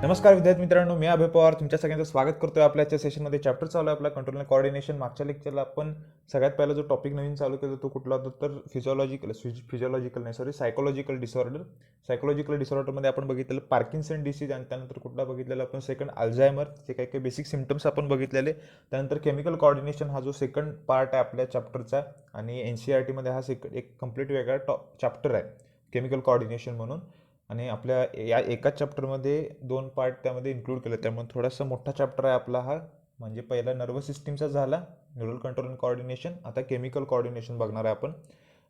नमस्कार विद्यार्थी मित्रांनो, मी अभय पवार तुमच्या सगळ्यांचं स्वागत करतोय आपल्या आजच्या सेशनमध्ये. चॅप्टर चालू आहे आपला कंट्रोल अँड कोऑर्डिनेशन. मागच्या लेक्चरला आपण सगळ्यात पहिला जो टॉपिक नवीन चालू केला तो कुठला होता तर सायकोलॉजिकल डिसऑर्डर. सायकोलॉजिकल डिसऑर्डरमध्ये आपण बघितलेलं पार्किन्सन डिसीज आणि त्यानंतर कुठला बघितलेला आपण सेकंड अल्झायमर. ते काही काही बेसिक सिम्पटम्स आपण बघितलेले. त्यानंतर केमिकल कोऑर्डिनेशन हा जो सेकंड पार्ट आहे आपल्या चॅप्टरचा आणि NCERTमध्ये हा एक कम्प्लीट वेगळा चॅप्टर आहे केमिकल कोऑर्डिनेशन म्हणून. आणि आपल्या या एकाच चॅप्टरमध्ये दोन पार्ट त्यामध्ये इन्क्लूड केले, त्यामुळे थोडासा मोठा चॅप्टर आहे आपला हा. म्हणजे पहिला नर्वस सिस्टीमचा झाला, न्यूरल कंट्रोल अँड कोऑर्डिनेशन. आता केमिकल कोऑर्डिनेशन बघणार आहे आपण.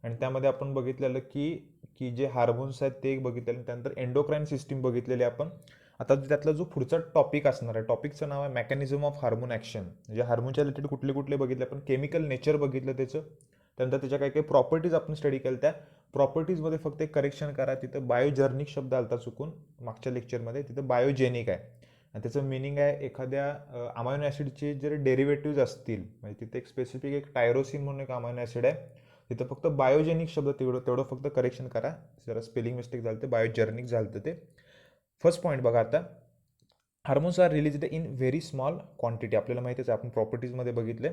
आणि त्यामध्ये आपण बघितलेलं की की जे हार्मोन्स आहेत ते बघितलेले, त्यानंतर एंडोक्राईन सिस्टीम बघितलेली आपण. आता त्यातला जो पुढचा टॉपिक असणार आहे, टॉपिकचं नाव आहे मेकॅनिझम ऑफ हार्मोन ॲक्शन. म्हणजे हार्मोनच्या रिलेटेड कुठले कुठले बघितले आपण, केमिकल नेचर बघितलं त्याचं, त्यानंतर त्याच्या काही काही प्रॉपर्टीज आपण स्टडी केल्या. त्या प्रॉपर्टीजमध्ये फक्त एक करेक्शन करा, तिथं बायोजर्निक शब्द आलता चुकून मागच्या लेक्चरमध्ये, तिथं बायोजेनिक आहे. आणि त्याचं मिनिंग आहे एखाद्या अमायनो ॲसिडचे जर डेरिव्हेटिव्ज असतील, म्हणजे तिथे एक स्पेसिफिक एक टायरोसिन म्हणून एक अमायनो ॲसिड आहे, तिथं फक्त बायोजेनिक शब्द तेवढं फक्त करेक्शन करा. जरा स्पेलिंग मिस्टेक झालं, ते बायोजर्निक झालं. ते फर्स्ट पॉईंट बघा. आता hormones are released in very small quantity. आपल्याला माहितीच आहे, आपण प्रॉपर्टीजमध्ये बघितले.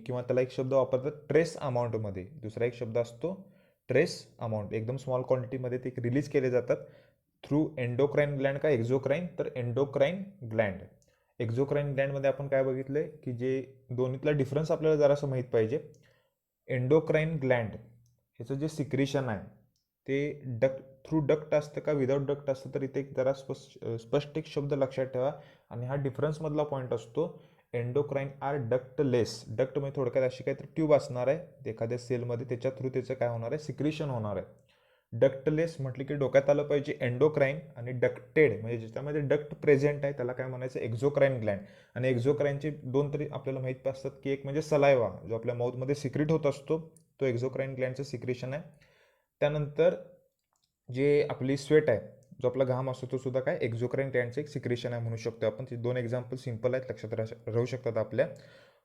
किंवा त्याला एक शब्द वापरतात ट्रेस अमाऊंटमध्ये, दुसरा एक शब्द असतो ट्रेस अमाऊंट. एकदम स्मॉल क्वांटिटीमध्ये ते रिलीज केले जातात थ्रू एंडोक्राईन ग्लँड का एक्झोक्राईन, तर एंडोक्राईन ग्लँड. एक्झोक्राईन ग्लँडमध्ये आपण काय बघितले की जे दोन्हीतला डिफरन्स आपल्याला जरासं माहीत पाहिजे. एंडोक्राईन ग्लँड ह्याचं जे सिक्रेशन आहे ते थ्रू डक्ट असतं का विदाऊट डक्ट असतं, तर इथे एक जरा स्पष्ट एक शब्द लक्षात ठेवा. आणि हा डिफरन्समधला पॉईंट असतो. Endocrine are ductless. डक्ट म्हणजे थोडक्यात अशी काहीतरी ट्यूब असणार आहे एखाद्या सेलमध्ये, त्याच्या थ्रू त्याचं काय होणार आहे, सिक्रेशन होणार आहे. डक्टलेस म्हटलं की डोक्यात आलं पाहिजे एंडोक्राईन, आणि डक्टेड म्हणजे ज्याच्यामध्ये डक्ट प्रेझेंट आहे त्याला काय म्हणायचं, एक्झोक्राईन ग्लँड. आणि एक्झोक्राईनचे दोन तरी आपल्याला माहीत असतात की एक म्हणजे सलायवा जो आपल्या माउथमध्ये सिक्रेट होत असतो, तो एक्झोक्राईन ग्लँडचं सिक्रेशन आहे. त्यानंतर जे आपली स्वेट आहे, जो आपला घाम असतो, तो सुद्धा काय एक्झोक्राईन ग्लँडचं एक सिक्रेशन आहे म्हणू शकतो आपण. ते दोन एक्झाम्पल सिंपल आहेत, लक्षात राहू शकतात आपल्या.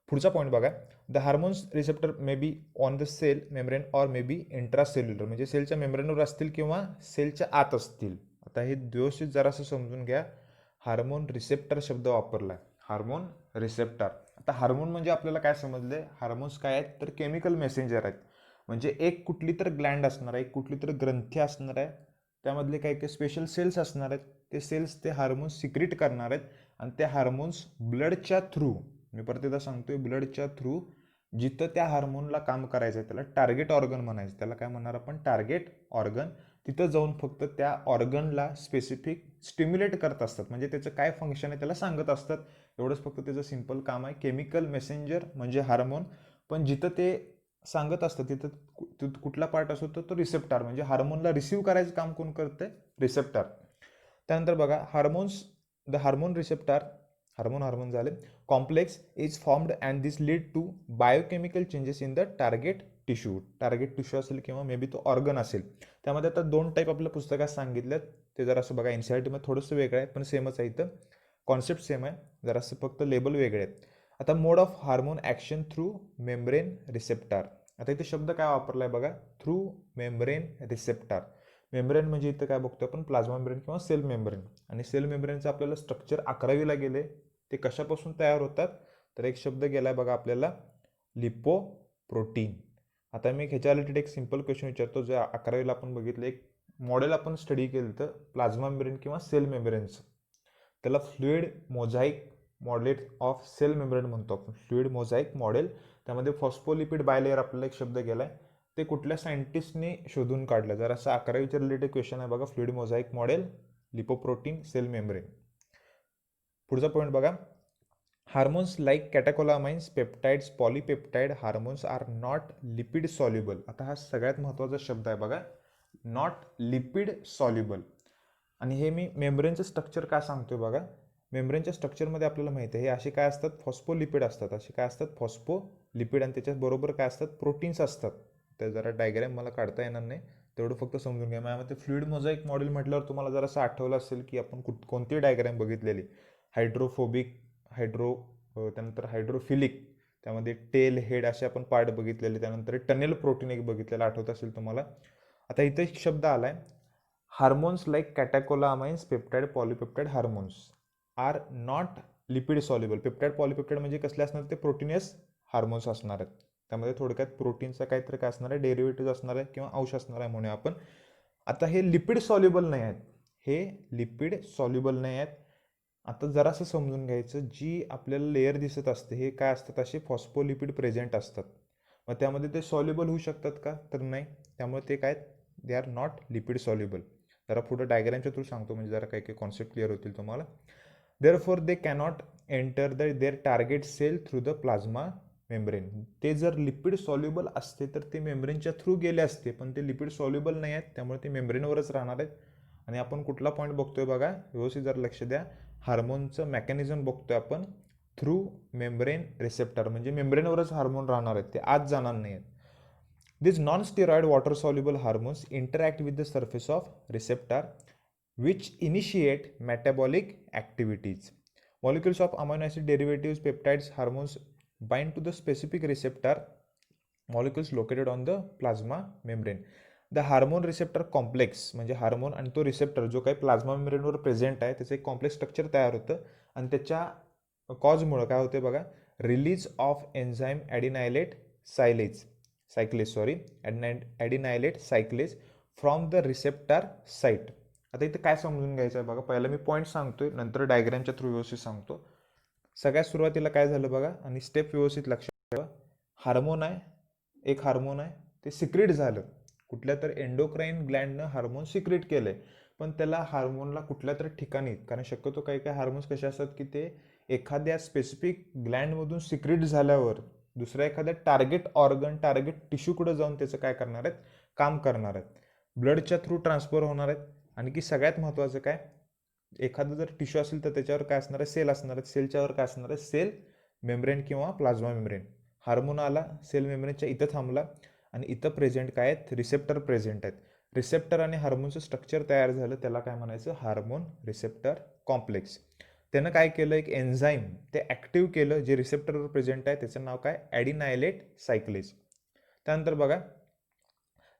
पुढचा पॉईंट बघा. The hormones receptor may be on the cell membrane or may be intracellular. म्हणजे सेलच्या मेम्ब्रेनवर असतील किंवा सेलच्या आत असतील. आता हे व्यवस्थित जरासं समजून घ्या. हार्मोन रिसेप्टर शब्द वापरला आहे, हार्मोन रिसेप्टर. आता हार्मोन म्हणजे आपल्याला काय समजले, हार्मोन्स काय आहेत तर केमिकल मेसेंजर आहेत. म्हणजे एक कुठली तर ग्लँड असणार आहे, एक कुठली तर ग्रंथी असणार आहे, त्यामधले काही काही स्पेशल सेल्स असणार आहेत. ते सेल्स ते हार्मोन्स सिक्रेट करणार आहेत. आणि ते हार्मोन्स ब्लडच्या थ्रू, मी परत एकदा सांगतोय, ब्लडच्या थ्रू जिथं त्या हार्मोनला काम करायचं आहे त्याला टार्गेट ऑर्गन म्हणायचं. त्याला काय म्हणणार आपण, टार्गेट ऑर्गन. तिथं जाऊन फक्त त्या ऑर्गनला स्पेसिफिक स्टिम्युलेट करत असतात. म्हणजे त्याचं काय फंक्शन आहे त्याला सांगत असतात. एवढंच फक्त त्याचं सिंपल काम आहे. केमिकल मेसेंजर म्हणजे हार्मोन. पण जिथं ते सांगत असतं तिथं कुठला पार्ट असतो तर तो रिसेप्टार. म्हणजे हार्मोनला रिसीव्ह करायचं काम कोण करतंय, रिसेप्टार. त्यानंतर बघा hormones, the hormone receptor, hormone झाले, complex is formed and this lead to biochemical changes in the target tissue. Target tissue असेल किंवा मे बी तो ऑर्गन असेल. त्यामध्ये आता दोन टाईप आपल्या पुस्तकात सांगितल्यात, ते जरासं बघा. NCERTमध्ये थोडंसं वेगळं आहे पण सेमच आहे, इथं कॉन्सेप्ट सेम आहे, जरासं फक्त लेबल वेगळे आहेत. आता mode of hormone action through membrane receptor. आता इथे शब्द काय वापरला आहे बघा, थ्रू मेम्ब्रेन रिसेप्टार. मेम्ब्रेन म्हणजे इथं काय बघतो आपण, प्लाझ्मा मेम्ब्रेन किंवा सेल मेम्ब्रेन. आणि सेल मेम्ब्रेनचं आपल्याला स्ट्रक्चर 11वीला गेले. ते कशापासून तयार होतात तर एक शब्द गेलाय बघा आपल्याला, लिपोप्रोटीन. आता मी ह्याच्या रिलेटेड एक सिंपल क्वेश्चन विचारतो, जे 11वीला आपण बघितलं. एक मॉडेल आपण स्टडी केलं तर प्लाझ्मा मेम्ब्रेन किंवा सेल मेम्ब्रेनचं, त्याला fluid mosaic model of cell membrane म्हणतो आपण, फ्लुइड मोझाईक मॉडेल. त्यामध्ये फॉस्फोलिपिड बायलेअर आपल्याला एक शब्द गेलाय, ते कुठल्या सायंटिस्टने शोधून काढलं. जर असं 11वीच्या रिलेटेड क्वेश्चन आहे बघा, fluid mosaic model, lipoprotein, cell membrane. पुढचा पॉईंट बघा. Hormones like catecholamines, peptides, polypeptide hormones are not lipid soluble. आता हा सगळ्यात महत्त्वाचा शब्द आहे बघा, नॉट लिपिड सॉल्युबल. आणि हे मी मेम्ब्रेनचं स्ट्रक्चर काय सांगतोय बघा. मेम्ब्रेनच्या स्ट्रक्चरमध्ये आपल्याला माहिती आहे हे असे काय असतात, फॉस्फोलिपिड असतात. असे काय असतात, फॉस्फोलिपिड. आणि त्याच्याबरोबर काय असतात, प्रोटीन्स असतात. तर जरा डायग्राम मला काढता येणार नाही, तेवढं फक्त समजून घ्या. माझ्यामध्ये फ्लुइड मोझाईक मॉडेल म्हटल्यावर तुम्हाला जर असं आठवलं असेल की आपण कोणती डायग्राम बघितलेली, हायड्रोफोबिक, त्यानंतर हायड्रोफिलिक, त्यामध्ये टेल, हेड असे आपण पार्ट बघितलेले. त्यानंतर टनेल प्रोटीन एक बघितलेलं, आठवत असेल तुम्हाला. आता इथे एक शब्द आलाय hormones like catecholamines peptide polypeptide hormones are not lipid soluble. Peptide polypeptide म्हणजे कसले असणार, ते प्रोटीनियस हार्मोन्स असणार आहेत. त्यामध्ये थोडक्यात प्रोटीनचा काहीतरी काय असणार आहे, डेरिव्हेटिव्ह असणार आहे किंवा अंश असणार आहे म्हणूया आपण. आता हे लिपिड सॉल्युबल नाही आहेत, हे लिपिड सॉल्युबल नाही आहेत. आता जरासं समजून घ्यायचं, जी आपल्याला लेअर दिसत असते हे काय असतात, असे फॉस्फोलिपिड प्रेझेंट असतात. मग त्यामध्ये ते सॉल्युबल होऊ शकतात का, तर नाही. त्यामुळे ते काय, they are not lipid soluble. जरा पुढे डायग्रामच्या थ्रू सांगतो म्हणजे जरा काही काही कॉन्सेप्ट क्लिअर होतील तुम्हाला. Therefore they cannot enter their target cell through the plasma membrane. ते जर लिपिड सॉल्युबल असते तर ते मेम्ब्रेनच्या थ्रू गेले असते, पण ते लिपिड सॉल्युबल नाही आहेत, त्यामुळे ते मेम्ब्रेनवरच राहणार आहेत. आणि आपण कुठला पॉईंट बघतोय बघा, व्यवस्थित जर लक्ष द्या, हार्मोनचं मेकॅनिझम बघतोय आपण थ्रू मेम्ब्रेन रिसेप्टर, म्हणजे मेम्ब्रेनवरच हार्मोन राहणार आहेत, ते आत जाणार नाही आहेत. These non-steroid water-soluble hormones interact with the surface of receptor which initiate metabolic activities. Molecules of amino acid derivatives, peptides, hormones bind to the specific receptor molecules located on the plasma membrane. The hormone receptor complex म्हणजे hormone आणि तो receptor जो काही plasma मेम्ब्रेनवर present आहे त्याचं एक complex structure तयार होतं. आणि त्याच्या कॉजमुळं काय होते बघा, release of enzyme adenylate cyclase from the receptor site. आता इथं काय समजून घ्यायचं आहे बघा, पहिला मी पॉईंट सांगतोय, नंतर डायग्रामच्या थ्रू व्यवस्थित सांगतो. सगळ्यात सुरुवातीला काय झालं बघा, आणि स्टेप व्यवस्थित लक्षात ठेवा. हार्मोन आहे, एक हार्मोन आहे, ते सिक्रेट झालं, कुठल्या तर एंडोक्राईन ग्लँडनं हार्मोन सिक्रेट केलंय, पण त्याला हार्मोनला कुठल्या तरी ठिकाणी, कारण शक्यतो काही काही हार्मोन्स कसे असतात की ते एखाद्या स्पेसिफिक ग्लँडमधून सिक्रेट झाल्यावर दुसऱ्या एखाद्या टार्गेट ऑर्गन, टार्गेट टिश्यूकडे जाऊन त्याचं काय करणार आहेत, काम करणार आहेत, ब्लडच्या थ्रू ट्रान्सफर होणार आहेत. आणि की सगळ्यात महत्त्वाचं काय, एखादं जर टिश्यू असेल तर त्याच्यावर काय असणार आहे, सेल असणार आहेत, सेलच्यावर काय असणार आहे, सेल मेम्ब्रेन किंवा प्लाझ्मा मेम्ब्रेन. हार्मोन आला, सेल मेम्ब्रेनच्या इथं थांबला, आणि इथं प्रेझेंट काय आहेत, रिसेप्टर प्रेझेंट आहेत. रिसेप्टर आणि हार्मोनचं स्ट्रक्चर तयार झालं, त्याला काय म्हणायचं, हार्मोन रिसेप्टर कॉम्प्लेक्स. त्यानं काय केलं, एक एन्झाईम ते ॲक्टिव्ह केलं जे रिसेप्टरवर प्रेझेंट आहे, त्याचं नाव काय, ॲडिनायलेट सायक्लेज. त्यानंतर बघा,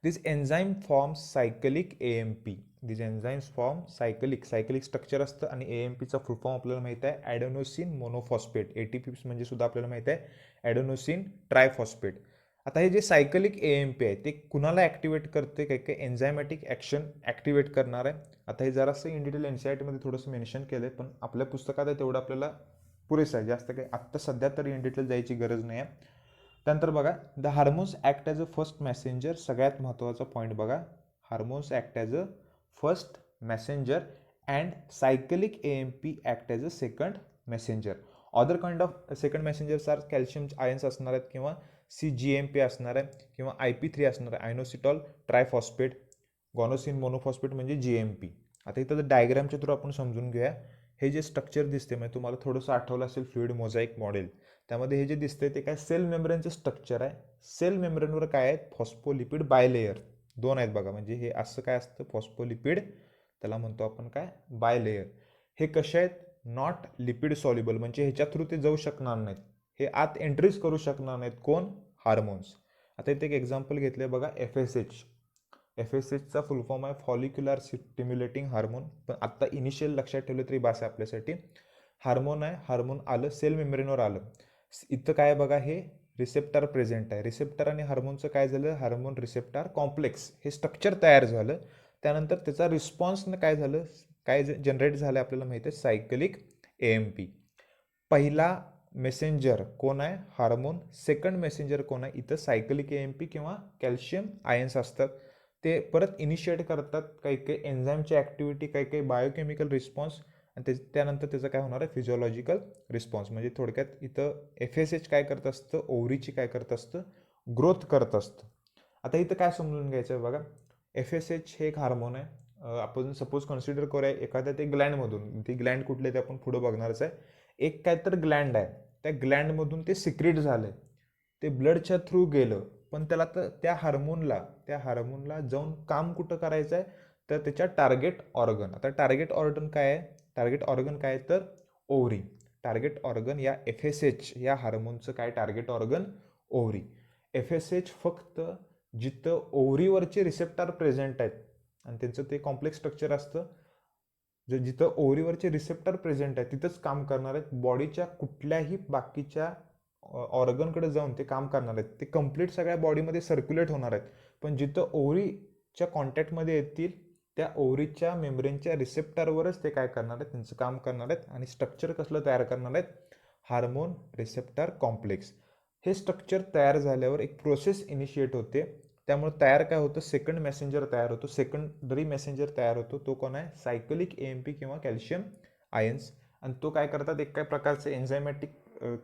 दिस एन्झाईम फॉर्म सायकलिक AMP. दिस एन्झाईम्स फॉर्म सायकलिक स्ट्रक्चर असतं, आणि AMPचा फुल फॉर्म आपल्याला माहिती आहे, ॲडेनोसिन मोनोफॉस्फेट. ATP म्हणजे सुद्धा आपल्याला माहिती आहे, ॲडेनोसिन ट्रायफॉस्फेट. आता हे जे सायकलिक AMP आहे ते कुणाला ॲक्टिवेट करते, काही काही एन्झायमॅटिक ॲक्शन ॲक्टिवेट करणार आहे. आता हे जरासं इन डिटेल NCERT थोडंसं मेन्शन केलं आहे, पण आपल्या पुस्तकात आहे तेवढं आपल्याला पुरेसं आहे, जास्त काही आत्ता सध्या तरी इन डिटेल जायची गरज नाही आहे. त्यानंतर बघा, the hormones act as a first messenger. सगळ्यात महत्त्वाचा पॉईंट बघा, hormones act as a first messenger and cyclic AMP act as a second messenger. Other kind of second messengers are calcium ions असणार आहेत, किंवा CGMP असणार आहे, किंवा IP3 असणार आहे, आयनोसिटॉल ट्रायफॉस्फेट, गॉनोसिन मोनोफॉस्फेट म्हणजे GMP. आता इथं डायग्रामच्या थ्रू आपण समजून घेऊया. हे जे स्ट्रक्चर दिसते म्हणजे तुम्हाला थोडंसं आठवलं असेल फ्लुइड मोझाईक मॉडेल, त्यामध्ये हे जे दिसते ते काय, सेल मेम्ब्रेनचं स्ट्रक्चर आहे. सेल मेम्ब्रेनवर काय आहेत, फॉस्फोलिपिड बायलेयर दोन आहेत बघा, म्हणजे हे असं काय असतं, फॉस्फोलिपिड, त्याला म्हणतो आपण काय, बायलेयर. हे कसे आहेत, नॉट लिपिड सॉल्युबल, म्हणजे ह्याच्या थ्रू ते जाऊ शकणार नाहीत, हे आत एंट्रीज करू शकणार नाहीत. कोण, हार्मोन्स. आता इथे एक एक्झाम्पल घेतलंय बघा, FSHचा फुल फॉर्म आहे फॉलिक्युलर स्टिम्युलेटिंग हार्मोन, पण आत्ता इनिशियल लक्षात ठेवलं तरी बास आहे आपल्यासाठी. हार्मोन आहे, हार्मोन आलं, सेल मेम्ब्रेनवर आलं, इथं काय बघा, हे रिसेप्टर प्रेझेंट आहे. रिसेप्टर आणि हार्मोनचं काय झालं, हार्मोन रिसेप्टर कॉम्प्लेक्स हे स्ट्रक्चर तयार झालं. त्यानंतर त्याचा रिस्पॉन्सनं काय झालं, काय जनरेट झालं आपल्याला माहिती आहे, सायकलिक AMP. पहिला मेसेंजर कोण आहे, हार्मोन. सेकंड मेसेंजर कोण आहे, इथं सायकलिक AMP किंवा कॅल्शियम आयन्स असतात. ते परत इनिशिएट करतात काही काही एन्झाईमची ॲक्टिव्हिटी, काही काही बायोकेमिकल रिस्पॉन्स, आणि त्यानंतर त्याचं काय होणार आहे, फिजिओलॉजिकल रिस्पॉन्स. म्हणजे थोडक्यात इथं FSH काय करत असतं, ओव्हरीची काय करत असतं, ग्रोथ करत असतं. आता इथं काय समजून घ्यायचं आहे बघा, FSH हे एक हार्मोन आहे. आपण सपोज कन्सिडर करूया एखाद्या ते ग्लँडमधून, ती ग्लँड कुठले ते आपण पुढं बघणारच आहे. एक काय तर ग्लँड आहे, त्या ग्लँडमधून ते सिक्रेट झालं, ते ब्लडच्या थ्रू गेलं, पण त्याला तर त्या हार्मोनला जाऊन काम कुठं करायचं आहे, तर त्याच्या टार्गेट ऑर्गन. आता टार्गेट ऑर्गन काय आहे, टार्गेट ऑर्गन काय तर ओव्हरी. टार्गेट ऑर्गन या FSH या हार्मोनचं काय, टार्गेट ऑर्गन ओव्हरी. FSH फक्त जिथं ओव्हरीवरचे रिसेप्टर प्रेझेंट आहेत आणि त्यांचं ते कॉम्प्लेक्स स्ट्रक्चर असतं जे जिथं ओव्हरीवरचे रिसेप्टर प्रेझेंट आहे तिथंच काम करणार आहेत. बॉडीच्या कुठल्याही बाकीच्या ऑर्गनकडे जाऊन ते काम करणार आहेत. ते कम्प्लीट सगळ्या बॉडीमध्ये सर्क्युलेट होणार आहेत. पण जिथं ओव्हरीच्या कॉन्टॅक्टमध्ये येतील त्या ओव्हरीच्या मेम्ब्रेनच्या रिसेप्टरवरच ते काय करणार आहेत, त्यांचं काम करणार आहेत. आणि स्ट्रक्चर कसलं तयार करणार आहेत, हार्मोन रिसेप्टर कॉम्प्लेक्स. हे स्ट्रक्चर तयार झाल्यावर एक प्रोसेस इनिशिएट होते. त्यामुळे तयार काय होतं, सेकंड मेसेंजर तयार होतो. सेकंडरी मेसेंजर तयार होतो. तो कोण आहे, सायकलिक एएमपी किंवा कॅल्शियम आयन्स. आणि तो काय करतात, एक काय प्रकारचे एन्झायमॅटिक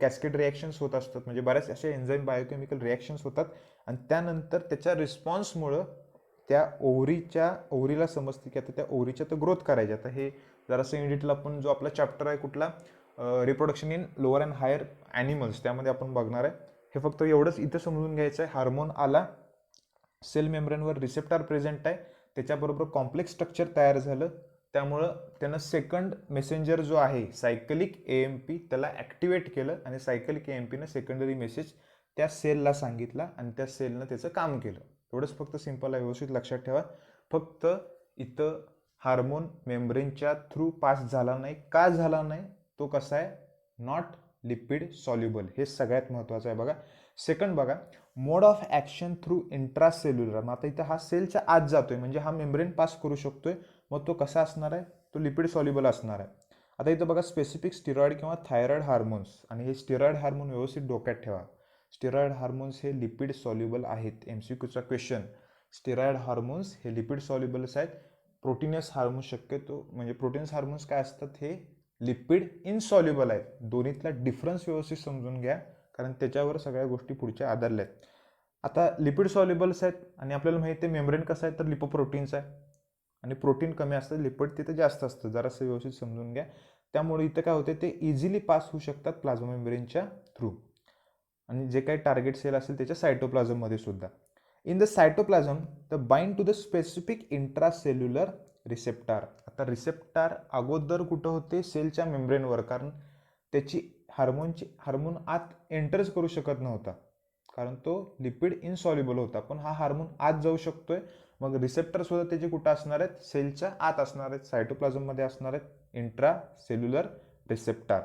कॅस्केड रिॲक्शन्स होत असतात. म्हणजे बऱ्याच असे एन्झाईम बायोकेमिकल रिॲक्शन्स होतात आणि त्यानंतर त्याच्या रिस्पॉन्समुळं त्या ओव्हरीला समजते की आता त्या ओव्हरीच्या तर ग्रोथ करायची. आता हे जरासं इन डिटेल आपण जो आपला चॅप्टर आहे कुठला, reproduction in lower and higher animals, त्यामध्ये आपण बघणार आहे. हे फक्त एवढंच इथं समजून घ्यायचं आहे. हार्मोन आला, सेल मेम्ब्रेनवर रिसेप्टर प्रेझेंट आहे, त्याच्याबरोबर कॉम्प्लेक्स स्ट्रक्चर तयार झालं. त्यामुळं त्यानं सेकंड मेसेंजर जो आहे सायकलिक एएमपी त्याला ॲक्टिवेट केलं आणि सायकलिक एएमपीनं सेकंडरी मेसेज त्या सेलला सांगितला आणि त्या सेलनं त्याचं काम केलं. एवढंच फक्त सिंपल आहे, व्यवस्थित लक्षात ठेवा. फक्त इथं हार्मोन मेम्ब्रेनच्या थ्रू पास झाला नाही. का झाला नाही, तो कसा आहे, नॉट लिपिड सॉल्युबल. हे सगळ्यात महत्त्वाचं आहे. बघा सेकंड बघा, मोड ऑफ ॲक्शन थ्रू इंट्रासेल्युलर. मग आता इथं हा सेलच्या आत जातोय म्हणजे हा मेम्ब्रेन पास करू शकतोय. मग तो कसा असणार आहे, तो लिपिड सॉल्युबल असणार आहे. आता इथं बघा स्पेसिफिक स्टिरॉइड किंवा थायरॉइड हार्मोन्स, आणि हे स्टिरॉइड हार्मोन व्यवस्थित डोक्यात ठेवा. स्टिरॉइड हार्मोन्स हे लिपिड सॉल्युबल आहेत. MCQचा क्वेश्चन, स्टिरॉइड हार्मोन्स हे लिपिड सॉल्युबल्स आहेत. प्रोटीनस हार्मोन्स शक्यतो म्हणजे प्रोटीन्स हार्मोन्स काय असतात, हे लिपिड इनसॉल्युबल आहेत. दोन्हीतला डिफरन्स व्यवस्थित समजून घ्या, कारण त्याच्यावर सगळ्या गोष्टी पुढच्या आधारल्या आहेत. आता लिपिड सॉल्युबल्स आहेत आणि आपल्याला माहिती आहे मेम्ब्रेन कसं आहे, तर लिपोप्रोटीन्स आहे आणि प्रोटीन कमी असतं, लिपिड तिथं जास्त असतं. जरासं व्यवस्थित समजून घ्या. त्यामुळे इथं काय होते, ते इझिली पास होऊ शकतात प्लाझ्मा मेम्ब्रेनच्या थ्रू आणि जे काही टार्गेट सेल असेल त्याच्या सायटोप्लाझममध्ये सुद्धा. In the cytoplasm the bind to the specific intracellular receptor. आता रिसेप्टार अगोदर कुठं होते, सेलच्या मेम्ब्रेनवर, कारण त्याची हार्मोन आत एंटरच करू शकत नव्हता कारण तो लिपिड इनसॉल्युबल होता. पण हा हार्मोन आत जाऊ शकतोय. मग रिसेप्टर सुद्धा त्याचे कुठं असणार आहेत, सेलच्या आत असणार आहेत, सायटोप्लाझममध्ये असणार आहेत, intra cellular receptor.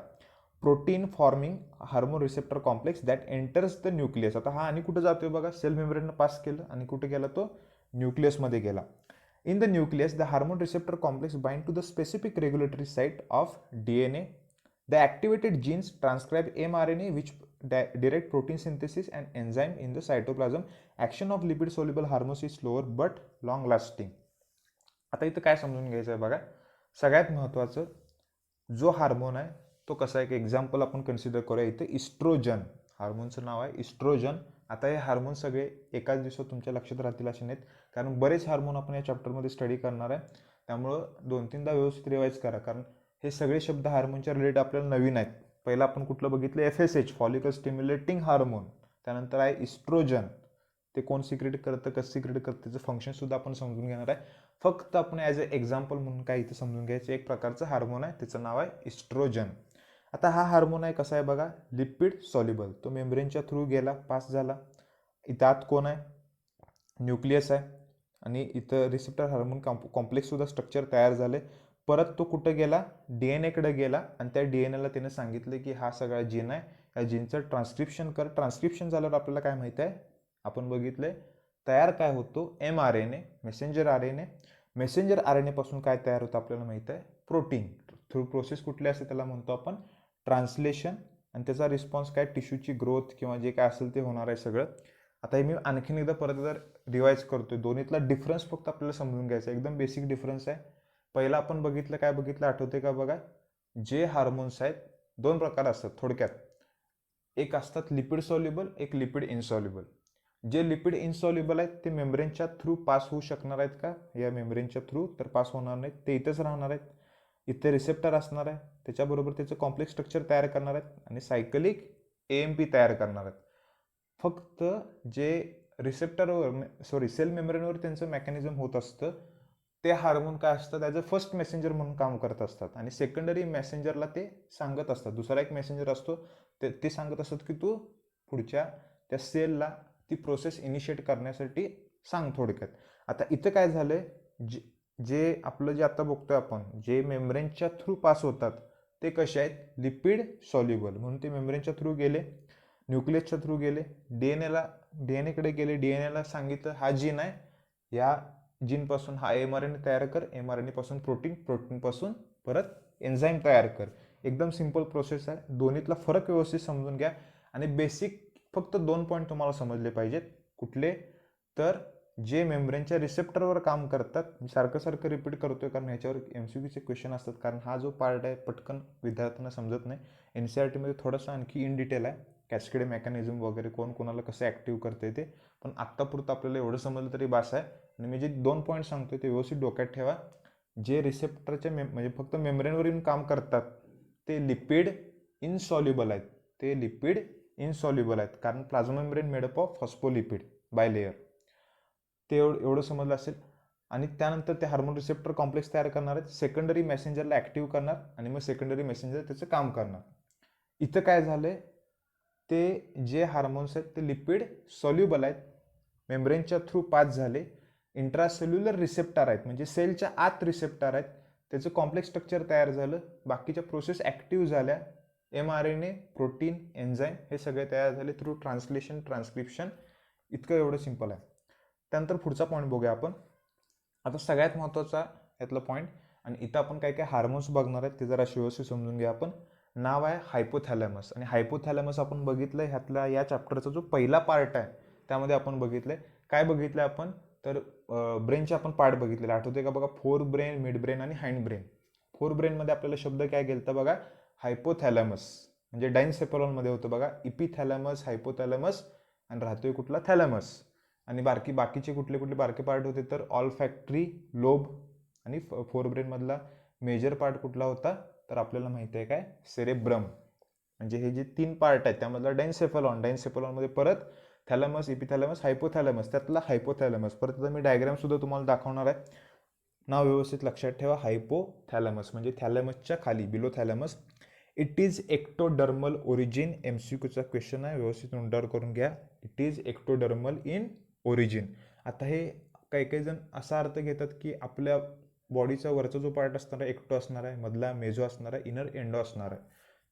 Protein forming hormone receptor complex that enters the nucleus. आता हा आणि कुठं जातोय बघा, सेल मेम्ब्रेननं पास केलं आणि कुठे गेला, तो न्यूक्लियसमध्ये गेला. In the nucleus the hormone receptor complex bind to the specific regulatory site of DNA. The activated genes transcribe mRNA which direct protein synthesis and enzyme in the cytoplasm. Action of lipid soluble hormones is slower but long lasting. आता इथं काय समजून घ्यायचं आहे बघा, सगळ्यात महत्त्वाचं जो हार्मोन आहे तो कसा आहे, एक एक्झाम्पल आपण कन्सिडर करूया. इथं इस्ट्रोजन हार्मोनचं नाव आहे, इस्ट्रोजन. आता हे हार्मोन सगळे एकाच दिवसात तुमच्या लक्षात राहतील असे नाहीत, कारण बरेच हार्मोन आपण या चॅप्टरमध्ये स्टडी करणार आहे. त्यामुळं 2-3दा व्यवस्थित रिवाईज करा, कारण हे सगळे शब्द हार्मोनच्या रिलेटेड आपल्याला नवीन आहेत. पहिला आपण कुठलं बघितलं, FSH फॉलिकल स्टिम्युलेटिंग हार्मोन. त्यानंतर आहे इस्ट्रोजन, ते कोण सिक्रेट करतं, कसं सिक्रेट करतं, त्याचं फंक्शनसुद्धा आपण समजून घेणार आहे. फक्त आपण ॲज अ एक्झाम्पल म्हणून काय इथं समजून घ्यायचं, एक प्रकारचं हार्मोन आहे, त्याचं नाव आहे इस्ट्रोजन. आता हा हार्मोन आहे कसा आहे बघा, लिपिड सॉल्युबल. तो मेम्ब्रेनच्या थ्रू गेला, पास झाला. इथं आत कोण आहे, न्यूक्लियस आहे आणि इथं रिसेप्टर हार्मोन कॉम्प्लेक्ससुद्धा स्ट्रक्चर तयार झाले. परत तो कुठं गेला, DNA कडे गेला आणि त्या DNA ला त्याने सांगितलं की हा सगळा जीन आहे, या जीनचं ट्रान्स्क्रिप्शन कर. ट्रान्स्क्रिप्शन झाल्यावर आपल्याला काय माहिती आहे, आपण बघितलंय तयार काय होतो, mRNA, messenger RNA. Messenger RNA पासून काय तयार होतं आपल्याला माहिती आहे, प्रोटीन. थ्रू प्रोसेस कुठली असते त्याला म्हणतो आपण ट्रान्सलेशन, आणि त्याचा रिस्पॉन्स काय, टिश्यूची ग्रोथ किंवा जे काय असेल ते होणार आहे सगळं. आता हे मी आणखीन एकदा परत जर रिवाईज करतोय, दोन्हीतला डिफरन्स फक्त आपल्याला समजून घ्यायचा, एकदम बेसिक डिफरन्स आहे. पहिला आपण बघितलं, काय बघितलं आठवते का बघा, जे हार्मोन्स आहेत दोन प्रकार असतात थोडक्यात, एक असतात लिपिड सॉल्युबल, एक लिपिड इनसॉल्युबल. जे लिपिड इनसॉल्युबल आहेत ते मेम्ब्रेनच्या थ्रू पास होऊ शकणार आहेत का, या मेम्ब्रेनच्या थ्रू तर पास होणार नाहीत, ते इथंच राहणार आहेत. इथे रिसेप्टर असणार आहे, त्याच्याबरोबर त्याचं कॉम्प्लेक्स स्ट्रक्चर तयार करणार आहेत आणि सायकलिक AMP तयार करणार आहेत. फक्त जे रिसेप्टरवर सेल मेम्ब्रेनवर त्यांचं मेकॅनिझम होत असतं, ते हार्मोन काय असतात, ॲज अ फर्स्ट मेसेंजर म्हणून काम करत असतात आणि सेकंडरी मेसेंजरला ते सांगत असतात. दुसरा एक मेसेंजर असतो, ते सांगत असतात की तू पुढच्या त्या सेलला ती प्रोसेस इनिशिएट करण्यासाठी सांग थोडक्यात. आता इथं काय झालंय, जे जे आपलं जे आता बघतोय आपण जे मेम्ब्रेनच्या थ्रू पास होतात ते कसे आहेत लिपिड सॉल्युबल, म्हणून ते मेम्ब्रेनच्या थ्रू गेले, न्यूक्लियसच्या थ्रू गेले, डीएनएकडे गेले, डीएनएला सांगितलं हा जीन आहे, या जीनपासून हा एमआरएनए तयार कर, एमआरएनए पासून प्रोटीन, प्रोटीनपासून परत एन्झाईम तयार कर. एकदम सिंपल प्रोसेस आहे. दोन्हीतला फरक व्यवस्थित समजून घ्या आणि बेसिक फक्त 2 पॉईंट तुम्हाला समजले पाहिजेत. कुठले तर जे मेम्ब्रेनच्या रिसेप्टरवर काम करतात. मी सारखं रिपीट करतोय कारण ह्याच्यावर एमसीक्यूचे क्वेश्चन असतात, कारण हा जो पार्ट आहे पटकन विद्यार्थ्यांना समजत नाही. एनसीईआरटीमध्ये थोडंसं आणखी इन डिटेल आहे, कॅस्केड मेकॅनिझम वगैरे कोण कोणाला कसं ॲक्टिव्ह करते ते, पण आत्तापुरतं आपल्याला एवढं समजलं तरी बास आहे. आणि मी जे 2 पॉईंट सांगतोय ते व्यवस्थित डोक्यात ठेवा. जे रिसेप्टरच्या म्हणजे फक्त मेम्ब्रेनवर येऊन काम करतात ते लिपिड इनसॉल्युबल आहेत, ते लिपिड इनसॉल्युबल आहेत, कारण plasma membrane made up of phospholipid by layer. ते एवढं समजलं असेल. आणि त्यानंतर ते हार्मोन रिसेप्टर कॉम्प्लेक्स तयार करणार आहेत, सेकंडरी मेसेंजरला ॲक्टिव्ह करणार आणि मग सेकंडरी मेसेंजर त्याचं काम करणार. इथं काय झालंय, ते जे हार्मोन्स आहेत ते लिपिड सॉल्युबल आहेत, मेम्ब्रेनच्या थ्रू पास झाले, इंट्रासेल्युलर रिसेप्टर आहेत म्हणजे सेलच्या आत रिसेप्टर आहेत, त्याचं कॉम्प्लेक्स स्ट्रक्चर तयार झालं, बाकीच्या प्रोसेस ॲक्टिव्ह झाल्या, एमआरएनए, प्रोटीन, एन्झाईम हे सगळे तयार झाले थ्रू ट्रान्सलेशन, ट्रान्सक्रिप्शन. इतकं एवढं सिंपल आहे. त्यानंतर पुढचा पॉईंट बघूया आपण. आता सगळ्यात महत्त्वाचा यातला पॉईंट, आणि इथं आपण काय काय हार्मोन्स बघणार आहेत ते जरा व्यवस्थित समजून घ्या आपण. नाव आहे हायपोथॅलॅमस, आणि हायपोथॅलॅमस आपण बघितलं ह्यातला या चॅप्टरचा जो पहिला पार्ट आहे त्यामध्ये आपण बघितलंय. काय बघितलं आपण तर ब्रेनचे आपण पार्ट बघितलेले, आठवते का बघा, फोर ब्रेन, मिड ब्रेन आणि हाइंड ब्रेन. फोर ब्रेनमध्ये आपल्याला शब्द काय गेलता बघा, हायपोथॅलॅमस, म्हणजे डायन्सेफॅलॉनमध्ये होतं बघा, इपिथॅलॅमस, हायपोथॅलॅमस, आणि राहतोय कुठला थॅलॅमस. आणि बाकीचे कुठले कुठले बारके पार्ट होते तर ऑल फॅक्टरी, लोब, आणि फोर ब्रेनमधला मेजर पार्ट कुठला होता तर आपल्याला माहिती आहे काय, सेरेब्रम. म्हणजे हे जे 3 पार्ट आहेत त्यामधला डायन्सेफॅलॉनमध्ये परत थॅलॅमस, इपिथॅलॅमस, हायपोथॅलॅमस, त्यातला हायपोथॅलॅमस. परत आता मी डायग्राम सुद्धा तुम्हाला दाखवणार आहे. नाव व्यवस्थित लक्षात ठेवा, हायपोथॅलॅमस म्हणजे थॅलॅमसच्या खाली, below thalamus. It is ectodermal origin. एमसीक्यूचा क्वेश्चन आहे, व्यवस्थित नोट डाऊन करून घ्या. It is ectodermal in origin. आता हे काही जण असा अर्थ घेतात की आपल्या बॉडीचा वरचा जो पार्ट असणार आहे एक्टो असणार आहे, मधला मेझो असणार आहे, इनर एंडो असणार आहे.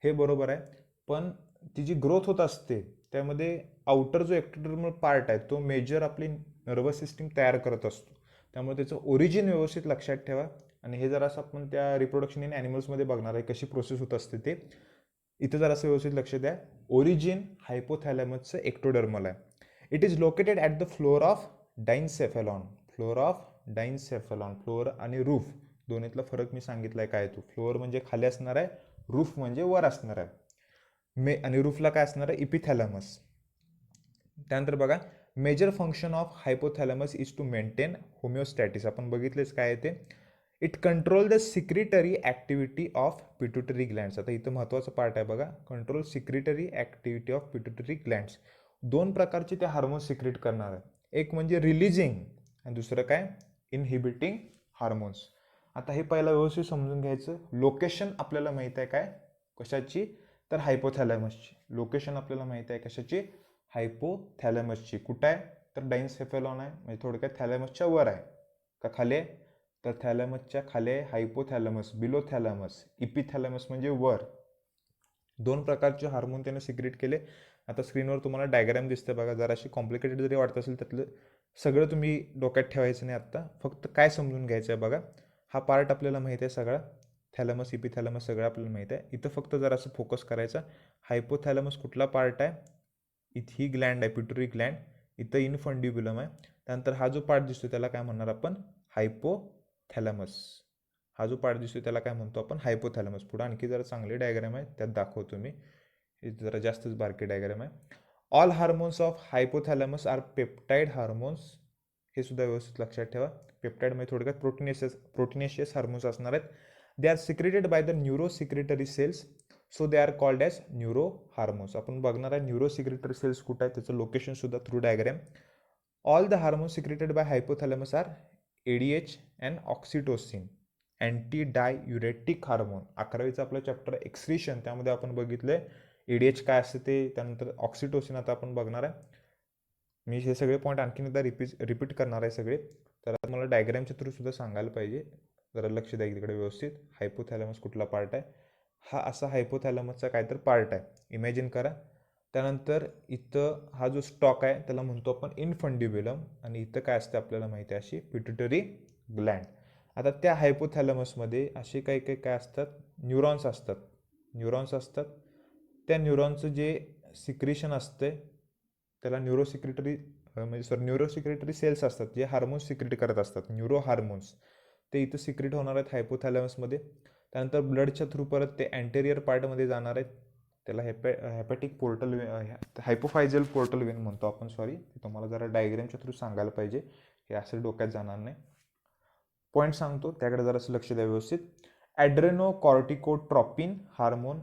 हे बरोबर आहे, पण ती जी ग्रोथ होत असते त्यामध्ये आउटर जो एक्टोडर्मल पार्ट आहे तो मेजर आपली नर्वस सिस्टीम तयार करत असतो. त्यामुळे त्याचं ओरिजिन व्यवस्थित लक्षात ठेवा. आणि हे जरासं आपण त्या रिप्रोडक्शन इन ॲनिमल्समध्ये बघणार आहे कशी प्रोसेस होत असते ते. इथं जरासं व्यवस्थित लक्ष द्या. ओरिजिन हायपोथॅलॅमसचं एक्टोडर्मल आहे. It is located at the floor of diencephalon. Floor of diencephalon, floor आणि रूफ दोन्हीतला फरक मी सांगितलाय काय तो. फ्लोअर म्हणजे खाली असणार आहे, रूफ म्हणजे वर असणार आहे. आणि रूफला काय असणार आहे, इपिथॅलॅमस. त्यानंतर बघा, major function of hypothalamus is to maintain homeostasis. आपण बघितलेच काय आहे ते. It control the secretory activity of pituitary glands. आता इथं महत्त्वाचा पार्ट आहे बघा, control secretory activity of pituitary glands. 2 प्रकारचे ते हार्मोन्स सिक्रेट करणार आहे, एक म्हणजे रिलीजिंग आणि दुसरं काय, इनहिबिटिंग हार्मोन्स. आता हे पहिला व्यवस्थित समजून घ्यायचं. लोकेशन आपल्याला माहीत आहे काय कशाची तर हायपोथॅलॅमसची. लोकेशन आपल्याला माहीत आहे कशाची, हायपोथॅलॅमसची. कुठं आहे तर डायन्सेफॅलॉन आहे, म्हणजे थोडक्यात थॅलॅमसच्या वर आहे का खाली आहे तर थॅलॅमसच्या खाली आहे हायपोथॅलॅमस, बिलो थॅलॅमस, इपिथॅलॅमस म्हणजे वर. 2 प्रकारचे हार्मोन त्याने सिक्रेट केले. आता स्क्रीनवर तुम्हाला डायग्राम दिसते बघा, जराशी कॉम्प्लिकेटेड जरी वाटत असेल त्यातलं सगळं तुम्ही डोक्यात ठेवायचं नाही आत्ता, फक्त काय समजून घ्यायचं आहे बघा. हा पार्ट आपल्याला माहिती आहे सगळा, थॅलॅमस, इपिथॅलॅमस सगळं आपल्याला माहिती आहे. इथं फक्त जरासं फोकस करायचा. हायपोथॅलॅमस कुठला पार्ट आहे, इथं ही ग्लँड आहे पिट्युटरी ग्लँड, इथं इनफंड्युबुलम आहे. त्यानंतर हा जो पार्ट दिसतो त्याला काय म्हणणार आपण, हायपोथॅलॅमस. हा जो पार्ट दिसतो त्याला काय म्हणतो आपण, हायपोथॅलॅमस. पुढे आणखी जरा चांगले डायग्राम आहे त्यात दाखवतो मी, हे जरा जास्तच बारके डायग्राम आहे. All hormones of hypothalamus are peptide hormones. हे सुद्धा व्यवस्थित लक्षात ठेवा. पेप्टाइड म्हणजे थोडक्यात प्रोटीनेशियस हार्मोन्स असणार आहेत. They are secreted by the neuro secretory cells, so they are called as neuro hormones. आपण बघणार आहे न्यूरो सिक्रेटरी सेल्स कुठं आहे त्याचं लोकेशन सुद्धा through diagram. All the hormones secreted by hypothalamus are ADH and oxytocin, anti diuretic hormone. 11वीचा आपला chapter excretion, त्यामध्ये आपण बघितलंय ADH काय असते ते. त्यानंतर ऑक्सिटोसिन आता आपण बघणार आहे. मी हे सगळे पॉईंट आणखीन एकदा रिपीट करणार आहे सगळे. तर आता मला डायग्रॅमच्या थ्रू सुद्धा सांगायला पाहिजे, जरा लक्ष द्या तिकडे व्यवस्थित. हायपोथॅलॅमस कुठला पार्ट आहे, हा असा हायपोथॅलॅमसचा काहीतरी पार्ट आहे, इमॅजिन करा. त्यानंतर इथं हा जो स्टॉक आहे त्याला म्हणतो आपण इनफंडिब्युलम, आणि इथं काय असते आपल्याला माहिती आहे अशी पिट्युटरी ग्लँड. आता त्या हायपोथॅलॅमसमध्ये असे काही काही काय असतात, न्यूरॉन्स असतात. त्या न्यूरॉनचं जे सिक्रिशन असते त्याला न्यूरोसिक्रेटरी सेल्स असतात, जे हार्मोन्स सिक्रेट करत असतात, न्यूरो हार्मोन्स. ते इथं सिक्रेट होणार आहेत हायपोथॅलॅमसमध्ये. त्यानंतर ब्लडच्या थ्रू परत ते अँटेरियर पार्टमध्ये जाणार आहेत, त्याला हॅपॅटिक पोर्टल हायपोफायजल पोर्टल वेन म्हणतो आपण. सॉरी, तुम्हाला जरा डायग्रामच्या थ्रू सांगायला पाहिजे, हे असं डोक्यात जाणार नाही. पॉईंट सांगतो त्याकडे जरासं लक्ष द्या व्यवस्थित. ॲड्रेनोकॉर्टिकोट्रॉपिन हार्मोन,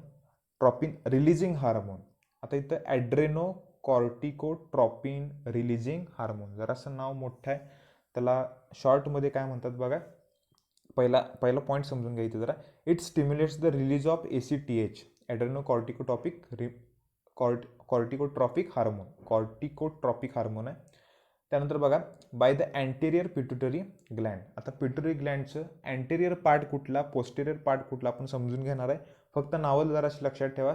ट्रॉपिन रिलीजिंग हार्मोन. आता इथं ॲड्रेनोकॉर्टिकोट्रॉपिन रिलीजिंग हार्मोन, जरासं नाव मोठं आहे, त्याला शॉर्टमध्ये काय म्हणतात बघा. पहिला पॉईंट समजून घ्या इथे जरा. It stimulates the release of ACTH, corticotropic hormone आहे. त्यानंतर बघा, by the anterior pituitary gland. आता पिट्युटरी ग्लँडचं अँटेरियर पार्ट कुठला, पोस्टेरियर पार्ट कुठला आपण समजून घेणार आहे. फक्त नावं जराशी लक्षात ठेवा.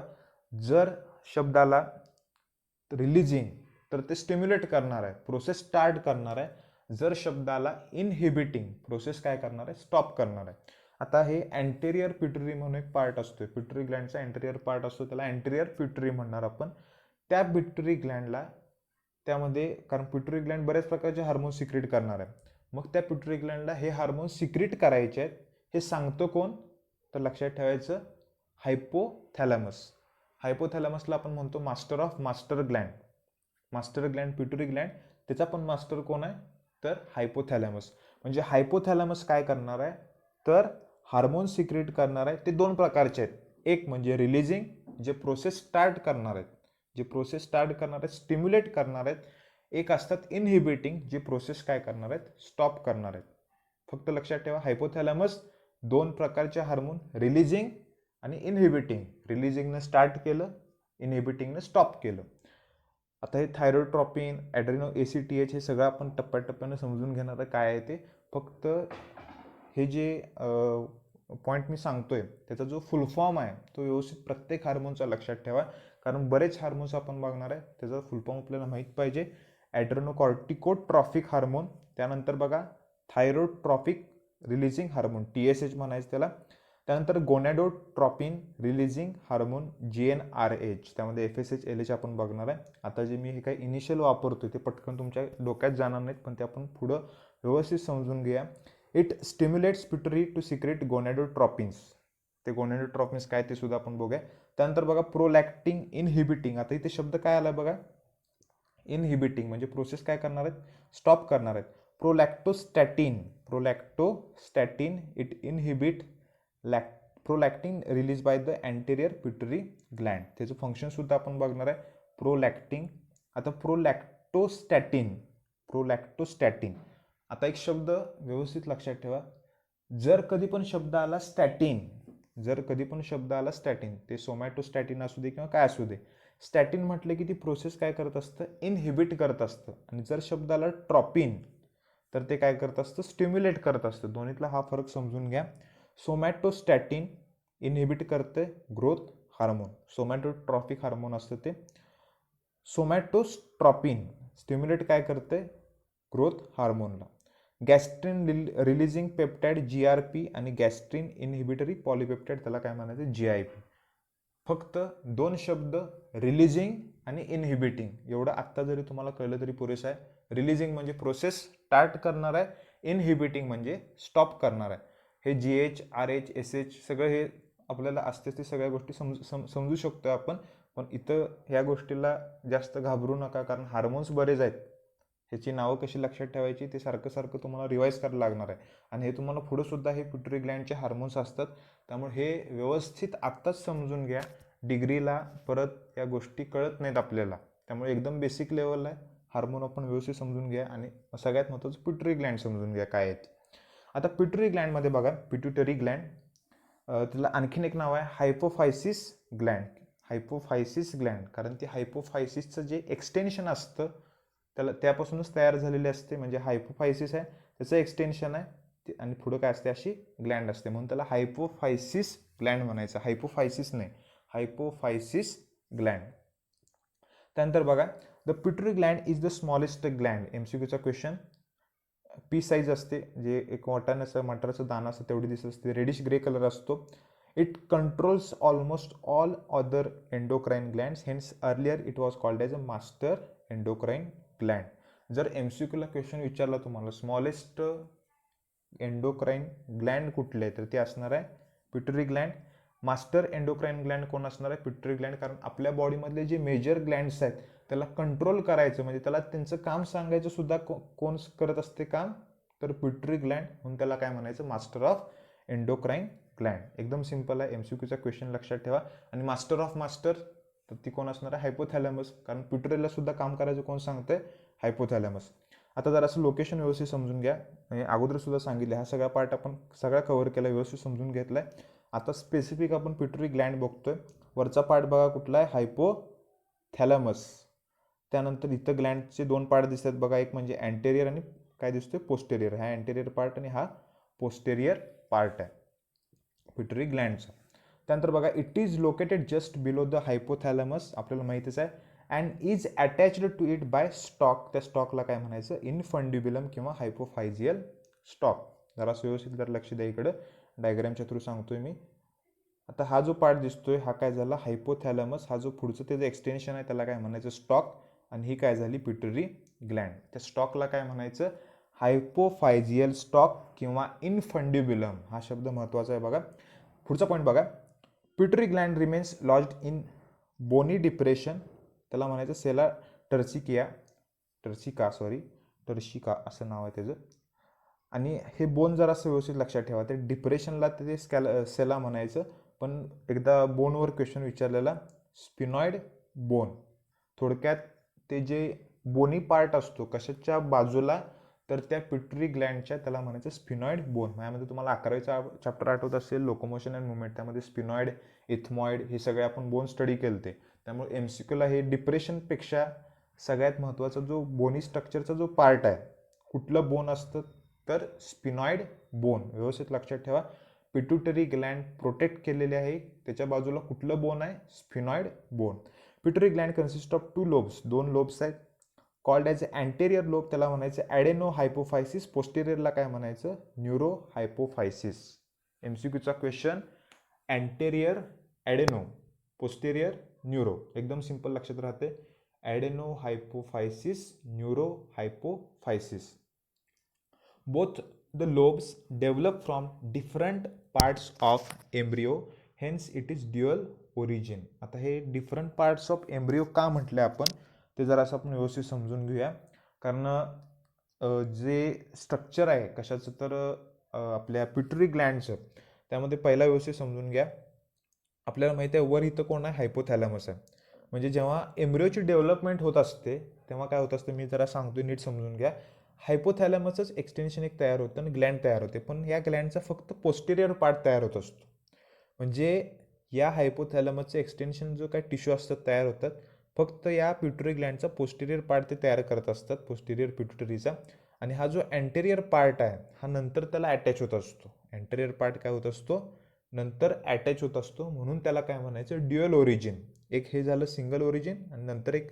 जर शब्दाला रिलीजिंग तर ते स्टिम्युलेट करणार आहे, प्रोसेस स्टार्ट करणार आहे. जर शब्दाला इनहिबिटिंग, प्रोसेस काय करणार आहे, स्टॉप करणार आहे. आता हे अँटेरियर पिट्युटरी म्हणून एक पार्ट असतो, पिट्युटरी ग्लँडचा अँटेरियर पार्ट असतो, त्याला अँटेरियर पिट्युटरी म्हणणार आपण. त्या पिट्युटरी ग्लँडला त्यामध्ये, कारण पिट्युटरी ग्लँड बऱ्याच प्रकारचे हार्मोन सिक्रेट करणार आहे, मग त्या पिट्युटरी ग्लँडला हे हार्मोन सिक्रेट करायचे आहेत. हे सांगतो कोण, तर लक्षात ठेवायचं हायपोथॅलॅमस. हायपोथॅलॅमसला आपण म्हणतो master of master Gland. Master Gland pituitary Gland, त्याचा पण मास्टर कोण आहे, तर हायपोथॅलॅमस. म्हणजे हायपोथॅलॅमस काय करणार आहे, तर हार्मोन सिक्रेट करणार आहे. ते दोन प्रकारचे आहेत. एक म्हणजे रिलीजिंग, जे प्रोसेस स्टार्ट करणार आहेत, स्टिम्युलेट करणार आहेत. एक असतात इनहिबिटिंग, जे प्रोसेस काय करणार आहेत, स्टॉप करणार आहेत. फक्त लक्षात ठेवा, हायपोथॅलॅमस दोन प्रकारचे हार्मोन, रिलीजिंग आणि इनहिबिटिंग. रिलीजिंगनं स्टार्ट केलं, इनहिबिटिंगनं स्टॉप केलं. आता हे थायरॉइडट्रॉपिन, ॲड्रेनो ACTH हे सगळं आपण टप्प्याटप्प्यानं समजून घेणार आहे काय आहे ते. फक्त हे जे पॉईंट मी सांगतोय त्याचा जो फुल फॉर्म आहे तो व्यवस्थित प्रत्येक हार्मोनचा लक्षात ठेवा, कारण बरेच हार्मोन्स आपण बघणार आहे, त्याचा फुल फॉर्म आपल्याला माहीत पाहिजे. ॲड्रेनोकॉर्टिकोट्रॉफिक हार्मोन, त्यानंतर बघा थायरॉइडट्रॉपिक रिलीजिंग हार्मोन, TSH म्हणायचं त्याला. त्यानंतर गोनॅडोट्रॉपिन रिलीजिंग हार्मोन, GnRH, त्यामध्ये FSH LH आपण बघणार आहे. आता जे मी हे काही इनिशियल वापरतोय ते पटकन तुमच्या डोक्यात जाणार नाहीत, पण ते आपण पुढं व्यवस्थित समजून घ्या. It stimulates pituitary to secrete gonadotropins. ते गोनॅडोट्रॉपिन्स काय ते सुद्धा आपण बघूया. त्यानंतर बघा प्रोलॅक्टिंग इनहिबिटिंग. आता इथे शब्द काय आला बघा, इनहिबिटिंग म्हणजे प्रोसेस काय करणार आहेत, स्टॉप करणार आहेत. Prolactostatin it inhibit prolactin release by the anterior pituitary gland. त्याचं फंक्शन सुद्धा आपण बघणार आहे, प्रोलॅक्टिंग. आता प्रोलॅक्टोस्टॅटिन. आता एक शब्द व्यवस्थित लक्षात ठेवा, जर कधी पण शब्द आला स्टॅटिन, ते सोमॅटोस्टॅटिन असू दे किंवा काय असू दे, स्टॅटिन म्हटलं की ती प्रोसेस काय करत असतं, इनहिबिट करत असतं. आणि जर शब्द आला ट्रॉपिन तर ते काय करत असतं, स्टिम्युलेट करत असतं. दोन्हीतला हा फरक समजून घ्या. सोमॅटोस्टॅटिन इनहिबिट करते ग्रोथ हार्मोन, सोमॅटोट्रॉफिक हार्मोन असतं ते. सोमॅटोस्ट्रॉपिन स्टिम्युलेट काय करते, ग्रोथ हार्मोनला. गॅस्ट्रिन रिलीजिंग पेप्टाइड GRP आणि गॅस्ट्रिन इनहिबिटरी पॉलिपेप्टाइड, त्याला काय म्हणायचं, GIP. फक्त दोन शब्द, रिलीजिंग आणि इनहिबिटिंग, एवढं आत्ता जरी तुम्हाला कळलं तरी पुरेसं आहे. रिलीजिंग म्हणजे प्रोसेस स्टार्ट करणार आहे, इनहिबिटिंग म्हणजे स्टॉप करणार आहे. हे GH, RH, SH सगळं हे आपल्याला असते ते सगळ्या गोष्टी समजू शकतो आपण. पण इथं ह्या गोष्टीला जास्त घाबरू नका, कारण हार्मोन्स बरेच आहेत, ह्याची नावं कशी लक्षात ठेवायची ते सारखं तुम्हाला रिवाईज करायला लागणार आहे. आणि हे तुम्हाला पुढे सुद्धा हे पिट्युटरी ग्लँडचे हार्मोन्स असतात, त्यामुळे हे व्यवस्थित आत्ताच समजून घ्या. डिग्रीला परत या गोष्टी कळत नाहीत आपल्याला, त्यामुळे एकदम बेसिक लेवलला आहे. हार्मोन आपण व्यवस्थित समजून घ्या, आणि सगळ्यात महत्त्वाचं पिट्युटरी ग्लँड समजून घ्या काय आहेत. आता पिट्युटरी ग्लँडमध्ये बघा, पिट्युटरी ग्लँड, त्याला आणखीन एक नाव आहे हायपोफायसिस ग्लँड. कारण ती हायपोफायसिसचं जे एक्सटेन्शन असतं त्याला त्यापासूनच तयार झालेले असते, म्हणजे हायपोफायसिस आहे. त्याचं एक्सटेन्शन आहे आणि पुढं काय असते अशी ग्लँड असते, म्हणून त्याला हायपोफायसिस ग्लँड म्हणायचं. हायपोफायसिस नाही, हायपोफायसिस ग्लँड. त्यानंतर बघा, the pituitary gland is the smallest gland. MCQचा क्वेश्चन. पी साईज असते, जे एक वाटाण्याचं मटाराचं दाणं असतं तेवढी दिसत असते, रेडिश ग्रे कलर असतो. It controls almost all other endocrine glands, hence earlier it was called as a master endocrine gland. जर MCQला क्वेश्चन विचारला तुम्हाला स्मॉलेस्ट एंडोक्राइन ग्लँड कुठले तर ते असणार आहे pituitary Gland. Master endocrine Gland कोण असणार आहे? Pituitary Gland. कारण आपल्या बॉडीमधले जे मेजर ग्लँड्स आहेत त्याला कंट्रोल करायचं, म्हणजे त्याला त्यांचं काम सांगायचं सुद्धा कोण करत असते काम? तर पिट्युटरी ग्लँड, म्हणून त्याला काय म्हणायचं? Master of endocrine Gland. एकदम सिंपल आहे. MCQचा क्वेश्चन लक्षात ठेवा. आणि मास्टर ऑफ मास्टर तर ती कोण असणार आहे? हायपोथॅलॅमस. कारण पिट्युटरीला सुद्धा काम करायचं कोण सांगतंय? हायपोथॅलॅमस. आता जरा असं लोकेशन व्यवस्थित समजून घ्या. म्हणजे अगोदर सुद्धा सांगितलं, हा सगळा पार्ट आपण सगळा कव्हर केला, व्यवस्थित समजून घेतलाय. आता स्पेसिफिक आपण पिट्युटरी ग्लँड बघतोय. वरचा पार्ट बघा कुठला आहे? हायपोथॅलॅमस. त्यानंतर इथं ग्लँडचे दोन पार्ट दिसतात बघा, एक म्हणजे अँटेरियर आणि काय दिसतोय? पोस्टेरियर. हा अँटेरियर पार्ट आणि हा पोस्टेरियर पार्ट आहे पिट्युटरी ग्लँडचा. त्यानंतर बघा, it is located just below the hypothalamus, आपल्याला माहितीच आहे. And is attached to it by stalk. त्या स्टॉकला काय म्हणायचं? इनफंडिब्युलम किंवा हायपोफायजियल स्टॉक. जरा व्यवस्थित जर लक्ष द्या इकडं, डायग्रामच्या थ्रू सांगतोय मी. आता हा जो पार्ट दिसतोय हा काय झाला? हायपोथॅलॅमस. हा जो पुढचं त्याचं एक्सटेन्शन आहे त्याला काय म्हणायचं? स्टॉक. आणि ही काय झाली? Pituitary Gland. त्या स्टॉकला काय म्हणायचं? हायपोफायजियल स्टॉक किंवा इनफंडिब्युलम. हा शब्द महत्त्वाचा आहे बघा. पुढचा पॉईंट बघा, pituitary gland remains lodged in bony depression. त्याला म्हणायचं सेला टर्सिका असं नाव आहे त्याचं. आणि हे बोन जरा असं व्यवस्थित लक्षात ठेवा, ते डिप्रेशनला ते सेला म्हणायचं. पण एकदा बोनवर क्वेश्चन विचारलेला, स्पिनॉइड बोन. थोडक्यात ते जे बोनी पार्ट असतो कशाच्या बाजूला? तर त्या पिट्युटरी ग्लँडच्या, त्याला म्हणायचं स्पिनॉइड बोन. यामध्ये तुम्हाला 11वीचा चॅप्टर आठवत असेल, लोकोमोशन अँड मुवमेंट. त्यामध्ये स्पिनॉइड, इथमॉइड हे सगळे आपण बोन स्टडी केले. त्यामुळे MCQला हे डिप्रेशनपेक्षा सगळ्यात महत्त्वाचा जो बोनी स्ट्रक्चरचा जो पार्ट आहे, कुठलं बोन असतं? तर स्पिनॉइड बोन. व्यवस्थित लक्षात ठेवा. पिट्युटरी ग्लँड प्रोटेक्ट केलेले आहे, त्याच्या बाजूला कुठलं बोन आहे? Sphenoid bone. Pituitary gland consist of 2 lobes. 2 lobes आहेत. कॉल्ड ॲज अँटेरियर लोब, त्याला म्हणायचं ॲडेनो हायपोफायसिस. पोस्टेरियरला काय म्हणायचं? Neuro hypophysis. MCQचा question, anterior adeno, posterior neuro. एकदम सिंपल लक्षात राहते. Adeno hypophysis, neuro hypophysis. Both the lobes develop from different parts of embryo, hence it is dual origin. आता हे डिफरंट पार्ट्स ऑफ एम्ब्रिओ का म्हटले आपण ते जरा असं आपण व्यवस्थित समजून घेऊया. कारण जे स्ट्रक्चर आहे कशाचं? तर आपल्या पिट्युटरी ग्लँडचं, त्यामध्ये पहिला व्यवस्थित समजून घ्या. आपल्याला माहिती आहे वर इथं कोण आहे? हायपोथॅलॅमस आहे. म्हणजे जेव्हा एम्ब्रिओची डेव्हलपमेंट होत असते तेव्हा काय होत असतं? मी जरा सांगतोय, नीट समजून घ्या. हायपोथॅलॅमसच एक्सटेन्शन एक तयार होतं आणि ग्लँड तयार होते, पण या ग्लँडचा फक्त पोस्टेरियर पार्ट तयार होत असतो. म्हणजे या हायपोथॅलॅमसचे एक्सटेन्शन जो काय टिश्यू असतात तयार होतात, फक्त या पिट्युटरी ग्लँडचा पोस्टेरियर पार्ट ते तयार करत असतात, पोस्टेरियर पिट्युटरीचा. आणि हा जो अँटेरियर पार्ट आहे हा नंतर त्याला अटॅच होत असतो. अँटेरियर पार्ट काय होत असतो? नंतर अटॅच होत असतो. म्हणून त्याला काय म्हणायचं? Dual origin. एक हे झालं सिंगल ओरिजिन, आणि नंतर एक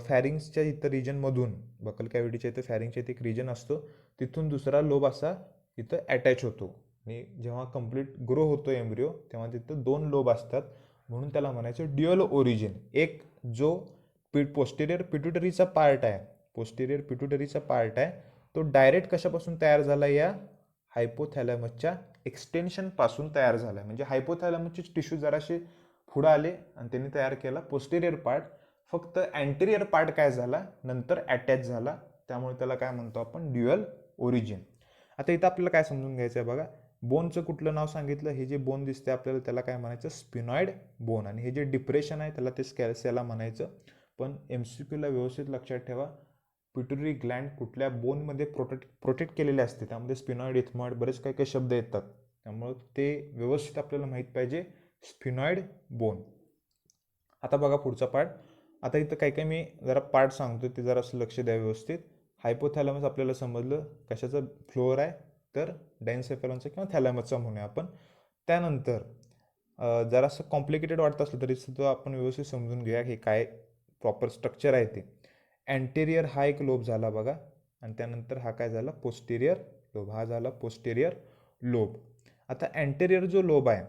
फॅरिंग्सच्या इथं रिजनमधून, बकल कॅव्हिटीच्या इथं फॅरिंगच्या इथं एक रिजन असतो, तिथून दुसरा लोब असा इथं अटॅच होतो. आणि जेव्हा कंप्लीट ग्रो होतो एम्ब्रिओ तेव्हा तिथं 2 लोब असतात, म्हणून त्याला म्हणायचं ड्युअल ओरिजिन. एक जो पोस्टेरियर पिट्युटरीचा पार्ट आहे, तो डायरेक्ट कशापासून तयार झाला? या हायपोथॅलॅमसच्या एक्सटेन्शन पासून तयार झाला. म्हणजे हायपोथॅलॅमसचे टिश्यू जराशे पुढे आले आणि त्यांनी तयार केला पोस्टेरियर पार्ट. फक्त अँटेरियर पार्ट काय झाला? नंतर अटॅच झाला. त्यामुळे त्याला काय म्हणतो आपण? Dual origin. आता इथं आपल्याला काय समजून घ्यायचं आहे बघा. बोनचं कुठलं नाव सांगितलं? हे जे बोन दिसते आपल्याला त्याला काय म्हणायचं? Sphenoid bone. आणि हे जे डिप्रेशन आहे त्याला ते सेला म्हणायचं. पण MCQला व्यवस्थित लक्षात ठेवा, पिट्युटरी ग्लँड कुठल्या बोनमध्ये प्रोटेक्ट केलेले असते, त्यामध्ये स्पिनॉइड, इथमॉइड बरेच काही काही शब्द येतात, त्यामुळे ते व्यवस्थित आपल्याला माहीत पाहिजे. Sphenoid bone. आता बघा पुढचा पार्ट. आता इथं काही काही मी जरा पार्ट सांगतो ते जरा असं लक्ष द्या व्यवस्थित. हायपोथॅलॅमस आपल्याला समजलं कशाचं फ्लोअर आहे, तर डायन्सेफॅलॉनचं किंवा थॅलॅमसचा म्हणूया आपण. त्यानंतर जरासं कॉम्प्लिकेटेड वाटत असलं तरी सुद्धा आपण व्यवस्थित समजून घेऊया हे काय प्रॉपर स्ट्रक्चर आहे ते. अँटेरियर हा एक लोब झाला बघा, आणि त्यानंतर हा काय झाला पोस्टेरियर लोब, हा झाला पोस्टेरियर लोब. आता अँटेरियर जो लोब आहे,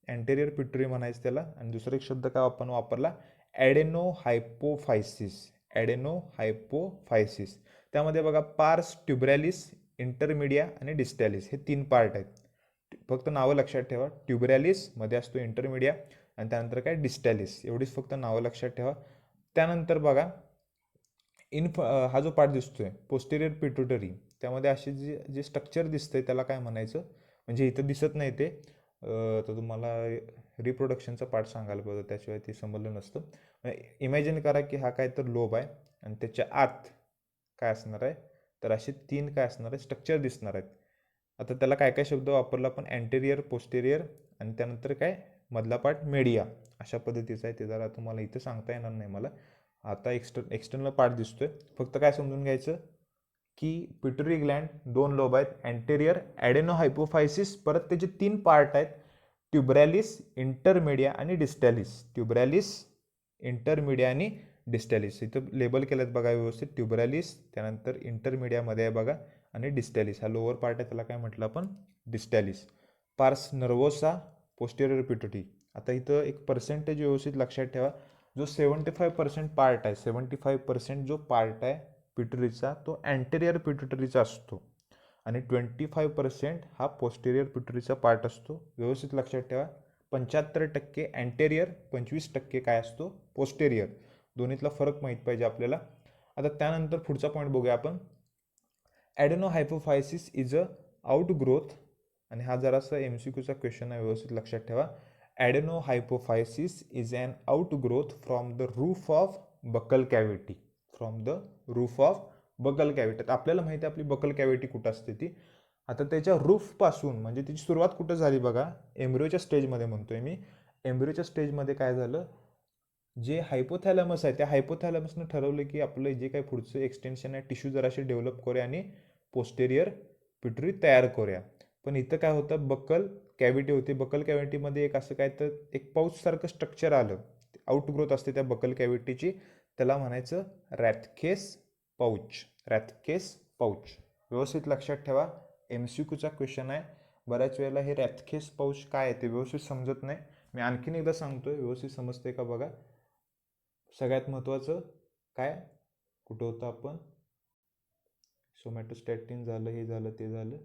अँटेरियर पिट्युटरी म्हणायचं त्याला, आणि दुसरा एक शब्द काय आपण वापरला ॲडेनोहायपोफायसिस. ॲडेनोहायपोफायसिस त्यामध्ये बघा पार्स ट्युबरॅलिस, इंटरमिडिया आणि डिस्टॅलिस हे 3 पार्ट आहेत. फक्त नावं लक्षात ठेवा. ट्युबरॅलिस मध्ये असतो इंटरमिडिया, आणि त्यानंतर काय डिस्टॅलिस, एवढीच फक्त नावं लक्षात ठेवा. त्यानंतर बघा हा जो पार्ट दिसतोय पोस्टेरियर पिट्युटरी, त्यामध्ये असे जे स्ट्रक्चर दिसतंय त्याला काय म्हणायचं, म्हणजे इथं दिसत नाही ते, तर तुम्हाला रिप्रोडक्शनचा पार्ट सांगायला पाहिजे, त्याशिवाय ते समजलं नसतं. इमॅजिन करा की हा काय तर लोब आहे, आणि त्याच्या आत काय असणार आहे, तर असे 3 काय असणार आहे स्ट्रक्चर दिसणार आहेत. आता त्याला काय काय शब्द वापरला आपण, अँटेरियर, पोस्टेरियर, आणि त्यानंतर काय मधला पार्ट मेडिया, अशा पद्धतीचा आहे. ते जरा तुम्हाला इथं सांगता येणार नाही मला. आता एक्सटर्नल पार्ट दिसतोय, फक्त काय समजून घ्यायचं की पिट्युटरी ग्लँड 2 लोब आहेत, अँटेरियर ॲडेनोहायपोफायसिस, परत त्याचे 3 पार्ट आहेत, ट्युबरॅलिस, इंटरमिडिया आणि डिस्टॅलिस. ट्युबरॅलिस, इंटरमिडिया आणि डिस्टॅलिस इथं लेबल केलं बघा व्यवस्थित. ट्युबरॅलिस, त्यानंतर इंटरमिडियामध्ये आहे बघा, आणि डिस्टॅलिस हा लोअर पार्ट आहे, त्याला काय म्हटलं आपण डिस्टॅलिस. पार्स नर्वोसा, पोस्टेरियर पिट्युटरी. आता इथं एक पर्सेंटेज व्यवस्थित लक्षात ठेवा, जो 75% पार्ट आहे, 75% जो पार्ट आहे पिट्युटरीचा तो अँटेरियर पिट्युटरीचा असतो, आणि 25% हा पोस्टेरियर पिट्युटरीचा पार्ट असतो. व्यवस्थित लक्षात ठेवा, 75% अँटेरियर, 25% काय असतो पोस्टेरियर. दोन्हीतला फरक माहीत पाहिजे आपल्याला. आता त्यानंतर पुढचा पॉईंट बघूया आपण. ॲडेनोहायपोफायसिस इज अ आउटग्रोथ, आणि हा जरासा MCQचा क्वेश्चन आहे, व्यवस्थित लक्षात ठेवा. Adenohypophysis is an outgrowth from the roof of buccal cavity. From the roof of buccal cavity. आपल्याला माहिती आहे आपली बकल कॅव्हिटी कुठं असते ती. आता त्याच्या रूफपासून, म्हणजे त्याची सुरुवात कुठं झाली बघा, एम्ब्रियोच्या स्टेजमध्ये म्हणतोय मी. एम्ब्रियोच्या स्टेजमध्ये काय झालं, जे हायपोथॅलॅमस आहे त्या हायपोथॅलॅमसनं ठरवलं की आपलं जे काही पुढचं एक्सटेन्शन आहे टिश्यू जराशी डेव्हलप करूया आणि पोस्टेरियर पिट्युटरी तयार करूया. पण इथं काय होतं, बकल कॅव्हिटी होती. बकल कॅव्हिटीमध्ये एक असं काय तर एक पाऊचसारखं स्ट्रक्चर आलं, आउटग्रोथ असते त्या बकल कॅव्हिटीची, त्याला म्हणायचं रॅथकेस पाऊच. रॅथकेस पाऊच व्यवस्थित लक्षात ठेवा, MCQचा क्वेश्चन आहे. बऱ्याच वेळेला हे रॅथकेस पाऊच काय आहे ते व्यवस्थित समजत नाही. मी आणखीन एकदा सांगतोय, व्यवस्थित समजते का बघा. सगळ्यात महत्त्वाचं काय, कुठं होतं आपण, सोमॅटोस्टॅटिन झालं, हे झालं, ते झालं,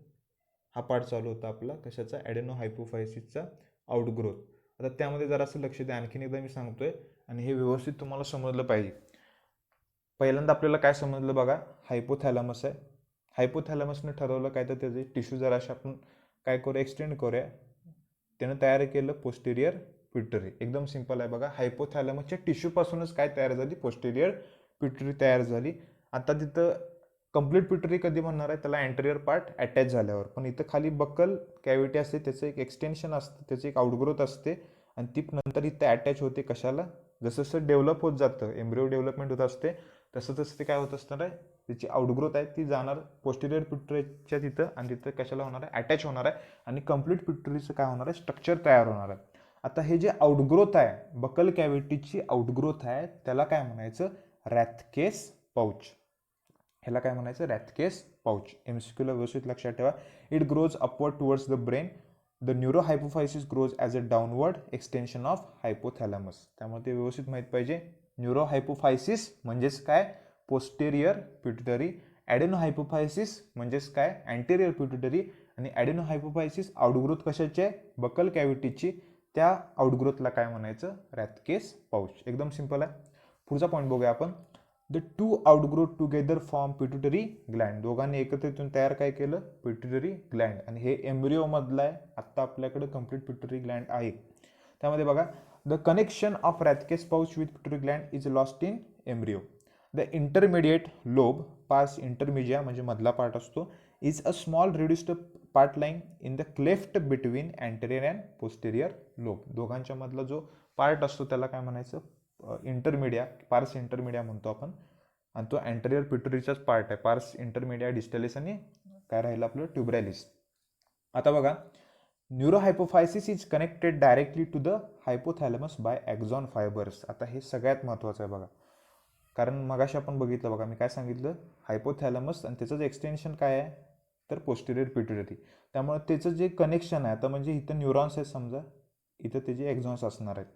हा पार्ट चालू होता आपला कशाचा, ॲडेनोहायपोफायसिसचा आउटग्रोथ. आता त्यामध्ये जरासं लक्ष द्या, आणखीन एकदा मी सांगतोय, आणि हे व्यवस्थित तुम्हाला समजलं पाहिजे. पहिल्यांदा आपल्याला काय समजलं बघा, हायपोथॅलॅमस आहे. हायपोथॅलॅमसनं ठरवलं काय तर त्याचे टिश्यू जराशे आपण काय करूया, एक्सटेंड करूया. त्यानं तयार केलं पोस्टेरियर पिट्युटरी. एकदम सिंपल आहे बघा, हायपोथॅलॅमसच्या टिश्यूपासूनच काय तयार झाली, पोस्टेरियर पिट्युटरी तयार झाली. आता तिथं कंप्लीट पिट्युटरी कधी म्हणणार आहे, त्याला अँटेरियर पार्ट अटॅच झाल्यावर. पण इथं खाली बकल कॅव्हिटी असते, त्याचं एक एक्सटेन्शन असतं, त्याचं एक आउटग्रोथ असते, आणि ती नंतर इथं अटॅच होते कशाला, जसं जसं डेव्हलप होत जातं, एम्ब्रियो डेव्हलपमेंट होत असते, तसं तसं ते काय होत असणार आहे, त्याची आउटग्रोथ आहे ती जाणार पोस्टेरियर पिट्युटरीच्या तिथं, आणि तिथं कशाला होणार आहे, अटॅच होणार आहे, आणि कंप्लीट पिट्युटरीचं काय होणार आहे, स्ट्रक्चर तयार होणार आहे. आता हे जे आउटग्रोथ आहे, बकल कॅव्हिटीची आउटग्रोथ आहे, त्याला काय म्हणायचं, रॅथकेस पाऊच. ह्याला काय म्हणायचं, रॅथकेस पाऊच. MCQला व्यवस्थित लक्षात ठेवा. It grows upward towards the brain. The neurohypophysis grows as a downward extension of hypothalamus. त्यामुळे ते व्यवस्थित माहीत पाहिजे. न्यूरोहायपोफायसिस म्हणजेच काय, पोस्टेरियर पिट्युटरी. ॲडेनोहायपोफायसिस म्हणजेच काय, अँटेरियर पिट्युटरी. आणि ॲडेनोहायपोफायसिस आउटग्रोथ कशाची आहे, बकल कॅव्हिटीची. त्या आउटग्रोथला काय म्हणायचं, रॅथकेस पाऊच. एकदम सिंपल आहे. पुढचा पॉईंट बघूया आपण. The two outgrowth together form pituitary Gland. दोघांनी एकत्रितून तयार काय केलं, पिट्युटरी ग्लँड. आणि हे एम्ब्रिओमधलं आहे. आत्ता आपल्याकडे कंप्लीट पिट्युटरी ग्लँड आहे. त्यामध्ये बघा, the connection of Rathke's pouch with pituitary gland is lost in embryo. The intermediate lobe, pars intermedia म्हणजे मधला पार्ट असतो, is a small reduced part lying in the cleft between anterior and posterior lobe. दोघांच्या मधला जो part असतो त्याला काय म्हणायचं, इंटरमिडिया, पार्स इंटरमिडिया म्हणतो आपण. आणि तो अँटेरियर पिट्युटरीचाच पार्ट आहे. पार्स इंटरमिडिया डिस्टॅलिस आणि काय राहिलं आपलं ट्युबरॅलिस. आता बघा, neurohypophysis is connected directly to the hypothalamus by axon fibres. आता हे सगळ्यात महत्त्वाचं आहे बघा, कारण मगाशी आपण बघितलं बघा, मी काय सांगितलं, हायपोथॅलॅमस आणि त्याचं जे एक्सटेन्शन काय आहे तर पोस्टिरियर पिट्युटरी. त्यामुळे त्याचं जे कनेक्शन आहे, आता म्हणजे इथं न्यूरॉन्स आहेत समजा, इथं त्याचे एक्झॉन्स असणार आहेत,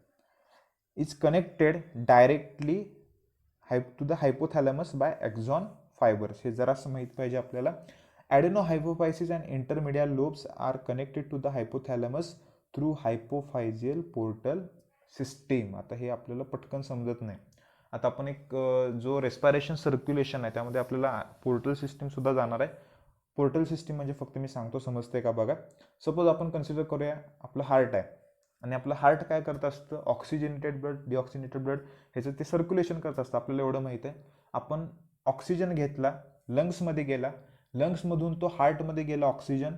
is connected directly to the hypothalamus by axon fibres. हे जरासं माहीत पाहिजे आपल्याला. Adenohypophysis and intermedia lobes are connected to the hypothalamus through hypophyseal portal system. आता हे आपल्याला पटकन समजत नाही. आता आपण एक जो रेस्पायरेशन सर्क्युलेशन आहे त्यामध्ये आपल्याला पोर्टल सिस्टीमसुद्धा जाणार आहे. पोर्टल सिस्टीम म्हणजे फक्त मी सांगतो, समजते का बघा. सपोज आपण कन्सिडर करूया आपलं हार्ट आहे, आणि आपलं हार्ट काय करत असतं, ऑक्सिजनेटेड ब्लड, डिऑक्सिजनेटेड ब्लड ह्याचं ते सर्क्युलेशन करत असतं. आपल्याला एवढं माहीत आहे. आपण ऑक्सिजन घेतला, लंग्समध्ये गेला, लंग्समधून तो हार्टमध्ये गेला ऑक्सिजन.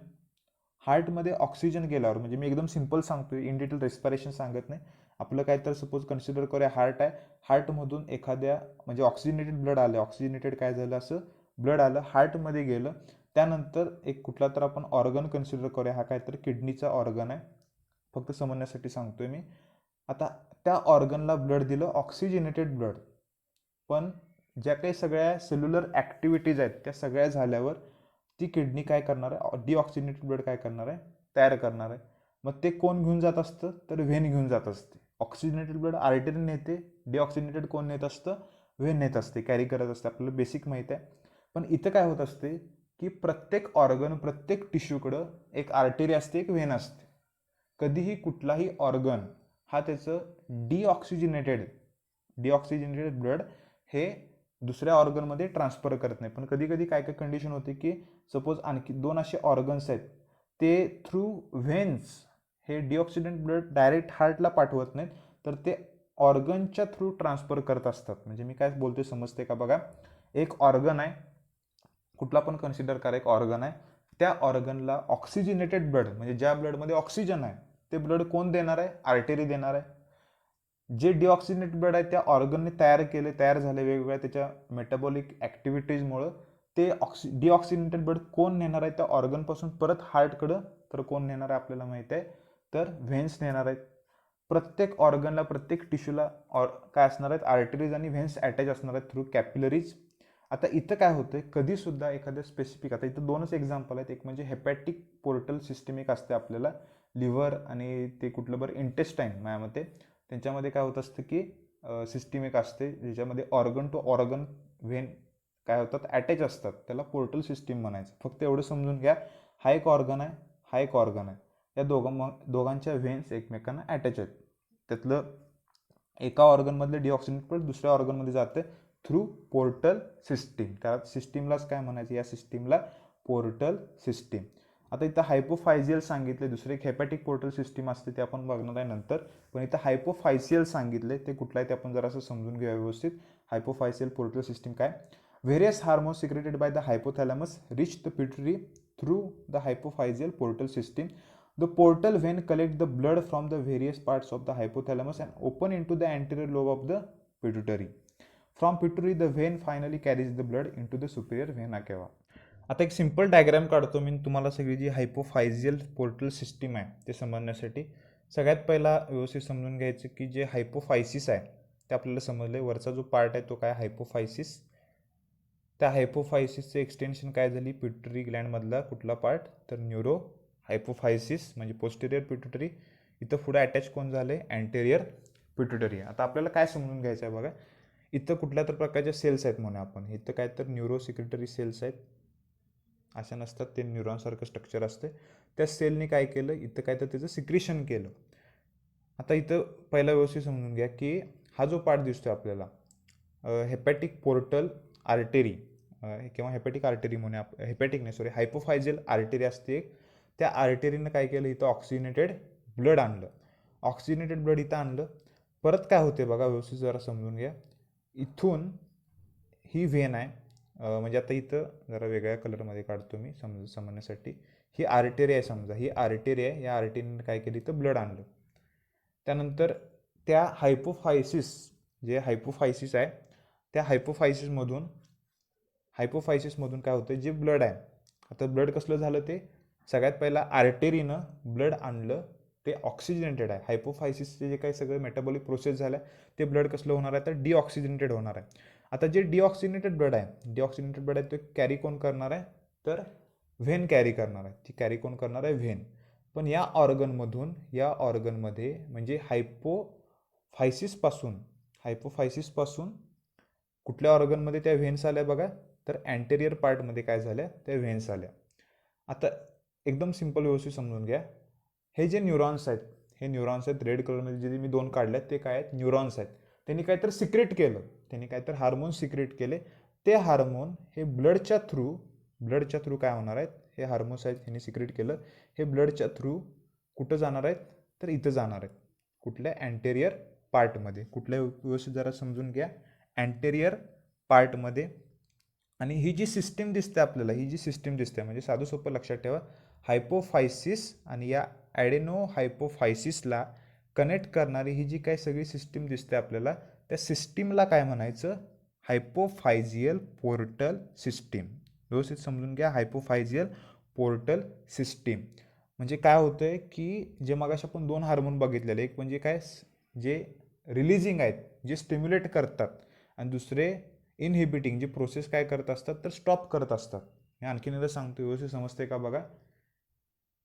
हार्टमध्ये ऑक्सिजन गेल्यावर, म्हणजे मी एकदम सिम्पल सांगतोय, इन डिटेल रेस्पिरेशन सांगत नाही. आपलं काय तर सपोज कन्सिडर करूया हार्ट आहे, हार्टमधून एखाद्या म्हणजे ऑक्सिजनेटेड ब्लड आलं, ऑक्सिजनेटेड काय झालं असं ब्लड आलं, हार्टमध्ये गेलं. त्यानंतर एक कुठला तर आपण ऑर्गन कन्सिडर करूया, हा काय तर किडनीचा ऑर्गन आहे, फक्त समजण्यासाठी सांगतोय मी. आता त्या ऑर्गनला ब्लड दिलं, ऑक्सिजनेटेड ब्लड, पण ज्या काही सगळ्या सेल्युलर ॲक्टिव्हिटीज आहेत त्या सगळ्या झाल्यावर ती किडनी काय करणार आहे, डिऑक्सिजनेटेड ब्लड काय करणार आहे, तयार करणार आहे. मग ते कोण घेऊन जात असतं तर व्हेन घेऊन जात असते. ऑक्सिजनेटेड ब्लड आर्टरी नेते, डिऑक्सिजनेटेड कोण नेत असतं, व्हेन नेत असते, कॅरी करत असते. आपल्याला बेसिक माहीत आहे. पण इथं काय होत असते की प्रत्येक ऑर्गन, प्रत्येक टिश्यूकडं एक आर्टरी असते, एक व्हेन असते. कधीही कुठलाही ऑर्गन हा त्याचं डिऑक्सिजनेटेड ब्लड हे दुसऱ्या ऑर्गनमध्ये ट्रान्सफर करत नाही. पण कधी कधी काय काय कंडिशन होते की सपोज आणखी दोन असे ऑर्गन्स आहेत, ते थ्रू व्हेन्स हे डिऑक्सिजनेटेड ब्लड डायरेक्ट हार्टला पाठवत नाहीत, तर ते ऑर्गनच्या थ्रू ट्रान्सफर करत असतात. म्हणजे मी काय बोलतोय समजते का बघा. एक ऑर्गन आहे, कुठला पण कन्सिडर करा, एक ऑर्गन आहे, त्या ऑर्गनला ऑक्सिजनेटेड ब्लड म्हणजे ज्या ब्लडमध्ये ऑक्सिजन आहे ते ब्लड कोण देणार आहे, आर्टरी देणार आहे. जे डिऑक्सिजनेटेड ब्लड आहे त्या ऑर्गनने तयार झाले वेगवेगळ्या त्याच्या मेटाबॉलिक ॲक्टिव्हिटीजमुळं, ते डिऑक्सिजनेटेड ब्लड कोण नेणार आहे त्या ऑर्गनपासून परत हार्टकडं, तर कोण नेणार आहे आपल्याला माहीत आहे, तर व्हेन्स नेणार आहेत. प्रत्येक ऑर्गनला, प्रत्येक टिश्यूला काय असणार आहेत, आर्टरीज आणि व्हेन्स अटॅच असणार आहेत थ्रू कॅपिलरीज. आता इथं काय होतं, कधीसुद्धा एखाद्या स्पेसिफिक, आता इथं दोनच एक्झाम्पल आहेत. एक म्हणजे हेपॅटिक पोर्टल सिस्टीम एक असते आपल्याला, लिव्हर आणि ते कुठलं बरं इंटेस्टाईन माझ्यामध्ये, त्यांच्यामध्ये काय होत असतं की सिस्टीम एक असते ज्याच्यामध्ये ऑर्गन टू ऑर्गन व्हेन काय होतात, अटॅच असतात, त्याला पोर्टल सिस्टीम म्हणायचं. फक्त एवढं समजून घ्या, हा एक ऑर्गन आहे, हा एक ऑर्गन आहे, या दोघांच्या व्हेन्स एकमेकांना अटॅच आहेत. त्यातलं एका ऑर्गनमधलं डिऑक्सिजनेटेड दुसऱ्या ऑर्गनमध्ये जाते थ्रू पोर्टल सिस्टीम. त्या सिस्टीमलाच काय म्हणायचं, या सिस्टीमला पोर्टल सिस्टीम. आता इथं हायपोफायजियल सांगितले, दुसरे एक हेपॅटिक पोर्टल सिस्टीम असते ते आपण बघणार आहे नंतर. पण इथं हायपोफायसियल सांगितले, ते कुठलं आहे ते आपण जरासं समजून घेऊया व्यवस्थित. हायपोफायसियल पोर्टल सिस्टीम काय, various hormones secreted by the hypothalamus reach the pituitary through the hypophyseal portal system. The portal vein collect the blood from the various parts of the hypothalamus and open into the anterior lobe of the pituitary. From pituitary, the vein finally carries the blood into the superior vena cava. आता एक simple diagram काढतो मी तुम्हाला, सगळी जी हायपोफायजियल portal system आहे ते समजण्यासाठी. सगळ्यात पहिला व्यवस्थित समजून घ्यायचं की जे हायपोफायसिस आहे ते आपल्याला समजलं. वरचा जो पार्ट आहे तो काय, हायपोफायसिस. त्या हायपोफायसिसचं एक्सटेन्शन काय झाली, पिट्युटरी ग्लँडमधला कुठला पार्ट, तर न्यूरो हायपोफायसिस म्हणजे पोस्टेरियर पिट्युटरी. इथं पुढे अटॅच कोण झाले, अँटेरियर पिट्युटरी. आता आपल्याला काय समजून घ्यायचं आहे बघा, इथं कुठल्या तर प्रकारच्या सेल्स आहेत म्हणून आपण, इथं काय तर न्यूरो सिक्रेटरी सेल्स आहेत, अशा नसतात, ते न्यूरॉनसारखं स्ट्रक्चर असते. त्या सेलने काय केलं, इथं काय तर त्याचं सिक्रेशन केलं. आता इथं पहिला व्यवस्थित समजून घ्या की हा जो पार्ट दिसतोय आपल्याला, हेपॅटिक पोर्टल आर्टेरी किंवा हेपॅटिक आर्टेरी म्हणूया, हेपॅटिक नाही सॉरी, हायपोफायजियल आर्टेरी असते एक. त्या आर्टेरीनं काय केलं, इथं ऑक्सिजनेटेड ब्लड आणलं. ऑक्सिजनेटेड ब्लड इथं आणलं, परत काय होते बघा, व्यवस्थित जरा समजून घ्या. इथून ही व्हेन आहे, म्हणजे आता इथं जरा वेगळ्या कलरमध्ये काढतो मी समजण्यासाठी. ही आर्टेरी आहे समजा, ही आर्टेरी आहे, या आर्टेरीनं काय केलं, इथं ब्लड आणलं. त्यानंतर त्या हायपोफायसिस, जे हायपोफायसिस आहे त्या हायपोफायसिसमधून काय होतं, जे ब्लड आहे, आता ब्लड कसलं झालं, ते सगळ्यात पहिला आर्टेरीनं ब्लड आणलं, ते ऑक्सिजनेटेड आहे. हायपोफायसिसचे जे काही सगळे मेटाबॉलिक प्रोसेस झाल्या ते ब्लड कसलं होणार आहे, तर डिऑक्सिजनेटेड होणार आहे. आता जे डिऑक्सिजनेटेड ब्लड आहे ते कॅरी कोण करणार आहे, तर व्हेन कॅरी करणार आहे. ती कॅरी कोण करणार आहे, व्हेन. पण या ऑर्गनमध्ये म्हणजे हायपोफायसिसपासून कुठल्या ऑर्गनमध्ये त्या व्हेन्स आल्या बघा, तर अँटेरियर पार्टमध्ये काय झाल्या, त्या व्हेन्स आल्या. आता एकदम सिंपल व्यवस्थित समजून घ्या. हे जे न्यूरॉन्स आहेत रेड कलरमध्ये जे मी 2 काढले ते काय आहेत, न्यूरॉन्स आहेत. त्यांनी काहीतरी सिक्रेट केलं, त्यांनी काहीतरी हार्मोन सिक्रेट केले. ते हार्मोन हे ब्लडच्या थ्रू काय होणार आहेत, हे हार्मोन्स आहेत ह्यांनी सिक्रेट केलं, हे ब्लडच्या थ्रू कुठं जाणार आहेत, तर इथं जाणार आहेत. कुठल्या, अँटेरियर पार्टमध्ये. कुठल्या, व्यवस्थित जरा समजून घ्या, अँटेरियर पार्टमध्ये. आणि ही जी सिस्टीम दिसते आपल्याला, म्हणजे साधं सोपं लक्षात ठेवा, हायपोफायसिस आणि या ॲडेनो हायपोफायसिसला कनेक्ट करणारी ही जी काही सगळी सिस्टीम दिसते आपल्याला, त्या सिस्टीमला काय म्हणायचं, हायपोफायजियल पोर्टल सिस्टीम. व्यवस्थित समजून घ्या, हायपोफायजियल पोर्टल सिस्टीम. म्हणजे काय होतंय की जे मगाशी आपण 2 हार्मोन बघितलेले, एक म्हणजे काय, जे रिलीजिंग आहेत, जे स्टिम्युलेट करतात, आणि दुसरे इनहिबिटिंग, जे प्रोसेस काय करत असतात, तर स्टॉप करत असतात. मी आणखीन एकदा सांगतो, व्यवस्थित समजते का बघा.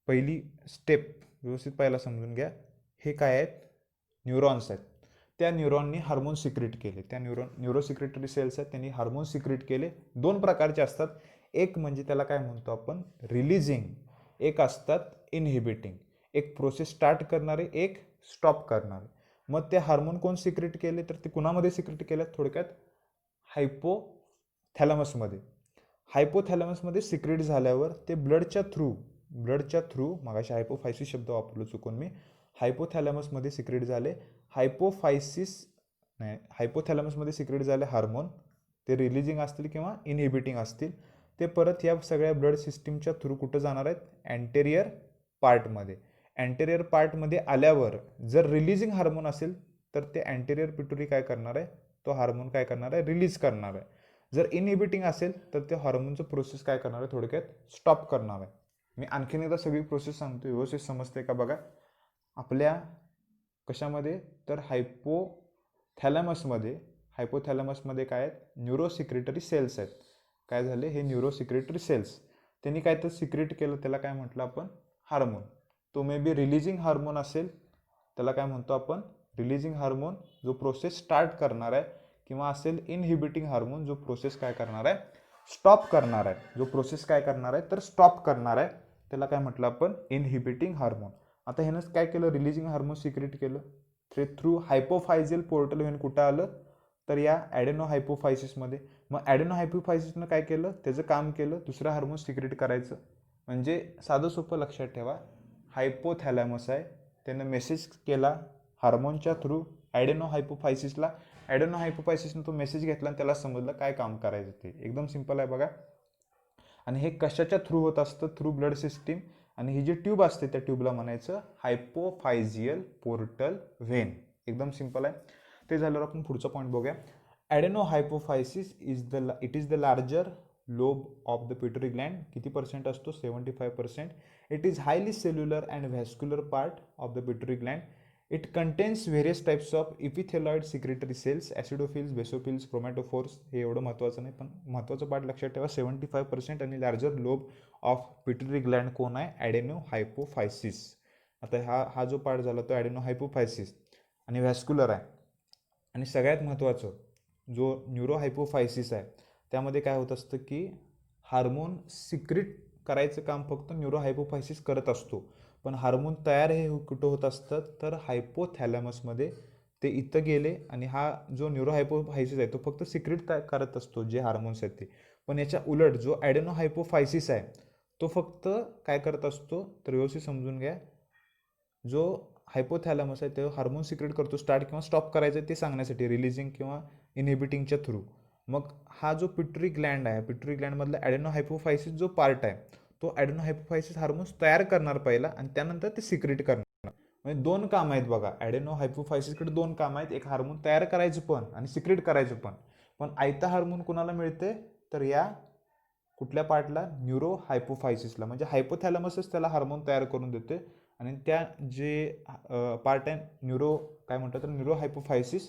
पहिली स्टेप व्यवस्थित पहिला समजून घ्या. हे काय आहेत, न्यूरॉन्स आहेत. त्या न्यूरॉननी हार्मोन सिक्रेट केले, त्या न्यूरो सिक्रेटरी सेल्स आहेत, त्यांनी हार्मोन सिक्रेट केले. 2 प्रकारचे असतात, एक म्हणजे त्याला काय म्हणतो आपण, रिलीजिंग, एक असतात इनहिबिटिंग. एक प्रोसेस स्टार्ट करणारे, एक स्टॉप करणारे. मग ते हार्मोन कोण सिक्रेट केले, तर ते कुणामध्ये सिक्रेट केले, थोडक्यात हायपोथॅलॅमसमध्ये सिक्रेट झाल्यावर ते ब्लडच्या थ्रू मगाशी हायपोफायसिस शब्द वापरलो चुकून मी, हायपोथॅलॅमसमध्ये सिक्रेट झाले. हायपोथॅलॅमसमध्ये सिक्रेट झाले हार्मोन, ते रिलीजिंग असतील किंवा इनहिबिटिंग असतील. ते परत या सगळ्या ब्लड सिस्टीमच्या थ्रू कुठं जाणार आहेत, अँटेरियर पार्टमध्ये आल्यावर जर रिलीजिंग हार्मोन असेल तर ते अँटेरियर पिट्युटरी काय करणार आहे, तो हार्मोन काय करणार आहे, रिलीज करणार आहे. जर इनहिबिटिंग असेल तर ते हार्मोनचं प्रोसेस काय करणार आहे, थोडक्यात स्टॉप करणार आहे. मी आणखीन एकदा सगळी प्रोसेस सांगतो, व्यवस्थित समजते का बघा. आपल्या कशामध्ये, तर हायपोथॅलॅमसमध्ये काय आहेत, न्यूरो सिक्रेटरी सेल्स आहेत. काय झाले, हे न्यूरो सिक्रेटरी सेल्स, त्यांनी काय तर सिक्रेट केलं, त्याला काय म्हटलं आपण, हार्मोन. तो मे बी रिलीजिंग हार्मोन असेल, त्याला काय म्हणतो आपण, रिलीजिंग हार्मोन, जो प्रोसेस स्टार्ट करणार आहे, किंवा असेल इनहिबिटिंग हार्मोन, जो प्रोसेस काय करणार आहे, स्टॉप करणार आहे. त्याला काय म्हटलं आपण, इनहिबिटिंग हार्मोन. आता ह्यानं काय केलं, रिलीजिंग हार्मोन सिक्रेट केलं, ते थ्रू हायपोफायजियल पोर्टल व्हेन कुठं आलं, तर या ॲडेनो हायपोफायसिसमध्ये. मग ॲडेनो हायपोफायसिसनं काय केलं, त्याचं काम केलं, दुसरं हार्मोन सिक्रेट करायचं. म्हणजे साधं सोपं लक्षात ठेवा, हायपोथॅलॅमस आहे, त्यानं मेसेज केला हार्मोनच्या थ्रू ॲडेनो हायपोफायसिसनं तो मेसेज घेतला आणि त्याला समजलं काय काम करायचं ते. एकदम सिंपल आहे बघा. आणि हे कशाच्या थ्रू होत असतं, थ्रू ब्लड सिस्टीम. आणि ही जी ट्यूब असते त्या ट्यूबला म्हणायचं हायपोफायजियल पोर्टल व्हेन. एकदम सिंपल आहे. ते झाल्यावर आपण पुढचा पॉईंट बघूया. Adeno hypophysis it is the larger lobe of the pituitary gland. किती पर्सेंट असतो, 75%. It is highly cellular and vascular part of the pituitary gland. It contains various types of epithelioid secretory cells, acidophils, basophils, chromatophores. हे एवढं महत्त्वाचं नाही, पण महत्त्वाचं part लक्षात ठेवा, 75%. आणि larger lobe of pituitary Gland कोण आहे, ॲडेनो हायपोफायसिस. आता हा जो पार्ट झाला तो ॲडेनो हायपोफायसिस आणि व्हॅस्क्युलर आहे. आणि सगळ्यात महत्त्वाचं जो न्यूरो हायपोफायसिस आहे, त्यामध्ये काय होत असतं की हार्मोन सिक्रेट करायचं काम फक्त न्यूरो हायपोफायसिस करत असतो. पण हार्मोन तयार हे कुठं होत असतं, तर हायपोथॅलॅमसमध्ये. ते इथं गेले आणि हा जो न्यूरो हायपोफायसिस आहे तो फक्त सिक्रेट करत असतो जे हार्मोन्स आहेत ते. पण याच्या उलट जो ॲडेनो हायपोफायसिस आहे तो फक्त काय करत असतो, तर व्यवस्थित समजून घ्या, जो हायपोथॅलॅमस आहे ते हार्मोन सिक्रेट करतो, स्टार्ट किंवा स्टॉप करायचं ते सांगण्यासाठी, रिलीजिंग किंवा इनहिबिटिंगच्या थ्रू. मग हा जो पिट्युटरी ग्लँड आहे, पिट्युटरी ग्लँडमधला ॲडेनो हायपोफायसिस जो पार्ट आहे, तो ॲडेनो हायपोफायसिस हार्मोन्स तयार करणार पहिला आणि त्यानंतर ते सिक्रेट करणार. म्हणजे 2 काम आहेत बघा, ॲडेनो हायपोफायसिसकडे 2 काम आहेत, एक हार्मोन तयार करायचं पण आणि सिक्रेट करायचं पण. पण आयता हार्मोन कुणाला मिळते, तर या कुठल्या पार्टला, न्यूरो हायपोफायसिसला. म्हणजे हायपोथॅलॅमसच त्याला हार्मोन तयार करून देते आणि त्या जे पार्ट आहे न्यूरो, काय म्हणतात तर न्यूरो हायपोफायसिस,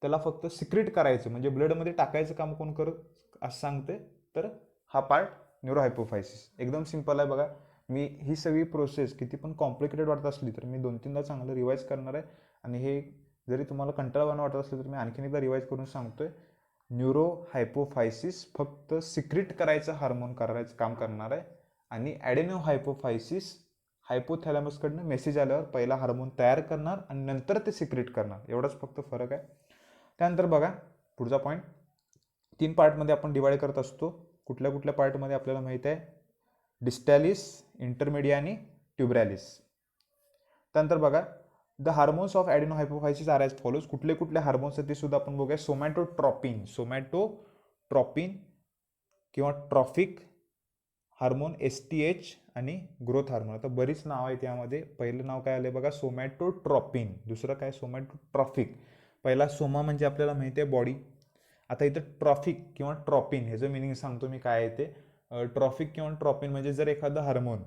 त्याला फक्त सिक्रेट करायचं म्हणजे ब्लडमध्ये टाकायचं काम कोण करत असं सांगते, तर हा पार्ट न्यूरो हायपोफायसिस. एकदम सिंपल आहे बघा. मी ही सगळी प्रोसेस किती पण कॉम्प्लिकेटेड वाटत असली तर मी 2-3दा चांगलं रिवाईज करणार आहे आणि हे जरी तुम्हाला कंटाळवाणं वाटत असलं तर मी आणखीन एकदा रिवाईज करून सांगतोय. न्यूरो हायपोफायसिस फक्त सिक्रेट करायचं हार्मोन करायचं काम करणार आहे आणि ॲडेनो हायपोफायसिस हायपोथॅलॅमसकडनं मेसेज आल्यावर पहिला हार्मोन तयार करणार आणि नंतर ते सिक्रेट करणार. एवढाच फक्त फरक आहे. त्यानंतर बघा पुढचा पॉईंट, 3 पार्टमध्ये आपण डिवाइड करत असतो. कुठल्या कुठल्या पार्टमध्ये आपल्याला माहीत आहे, डिस्टॅलिस, इंटरमिडिया आणि ट्युब्रॅलिस. त्यानंतर बघा the hormones of adeno hypophysis are as follows. कुठले कुठले हार्मोन्स आहेत ते सुद्धा आपण बघूया. सोमॅटोट्रॉपिन किंवा ट्रॉफिक हार्मोन, STH आणि ग्रोथ हार्मोन. आता बरीच नाव आहेत यामध्ये. पहिलं नाव काय आलं बघा, सोमॅटोट्रॉपिन. दुसरं काय, सोमॅटोट्रॉफिक. पहिला सोमा म्हणजे आपल्याला माहिती आहे बॉडी. आता इथं ट्रॉफिक किंवा ट्रॉपिन ह्याचं मिनिंग सांगतो मी काय आहे ते. ट्रॉफिक किंवा ट्रॉपिन म्हणजे जर एखादं हार्मोन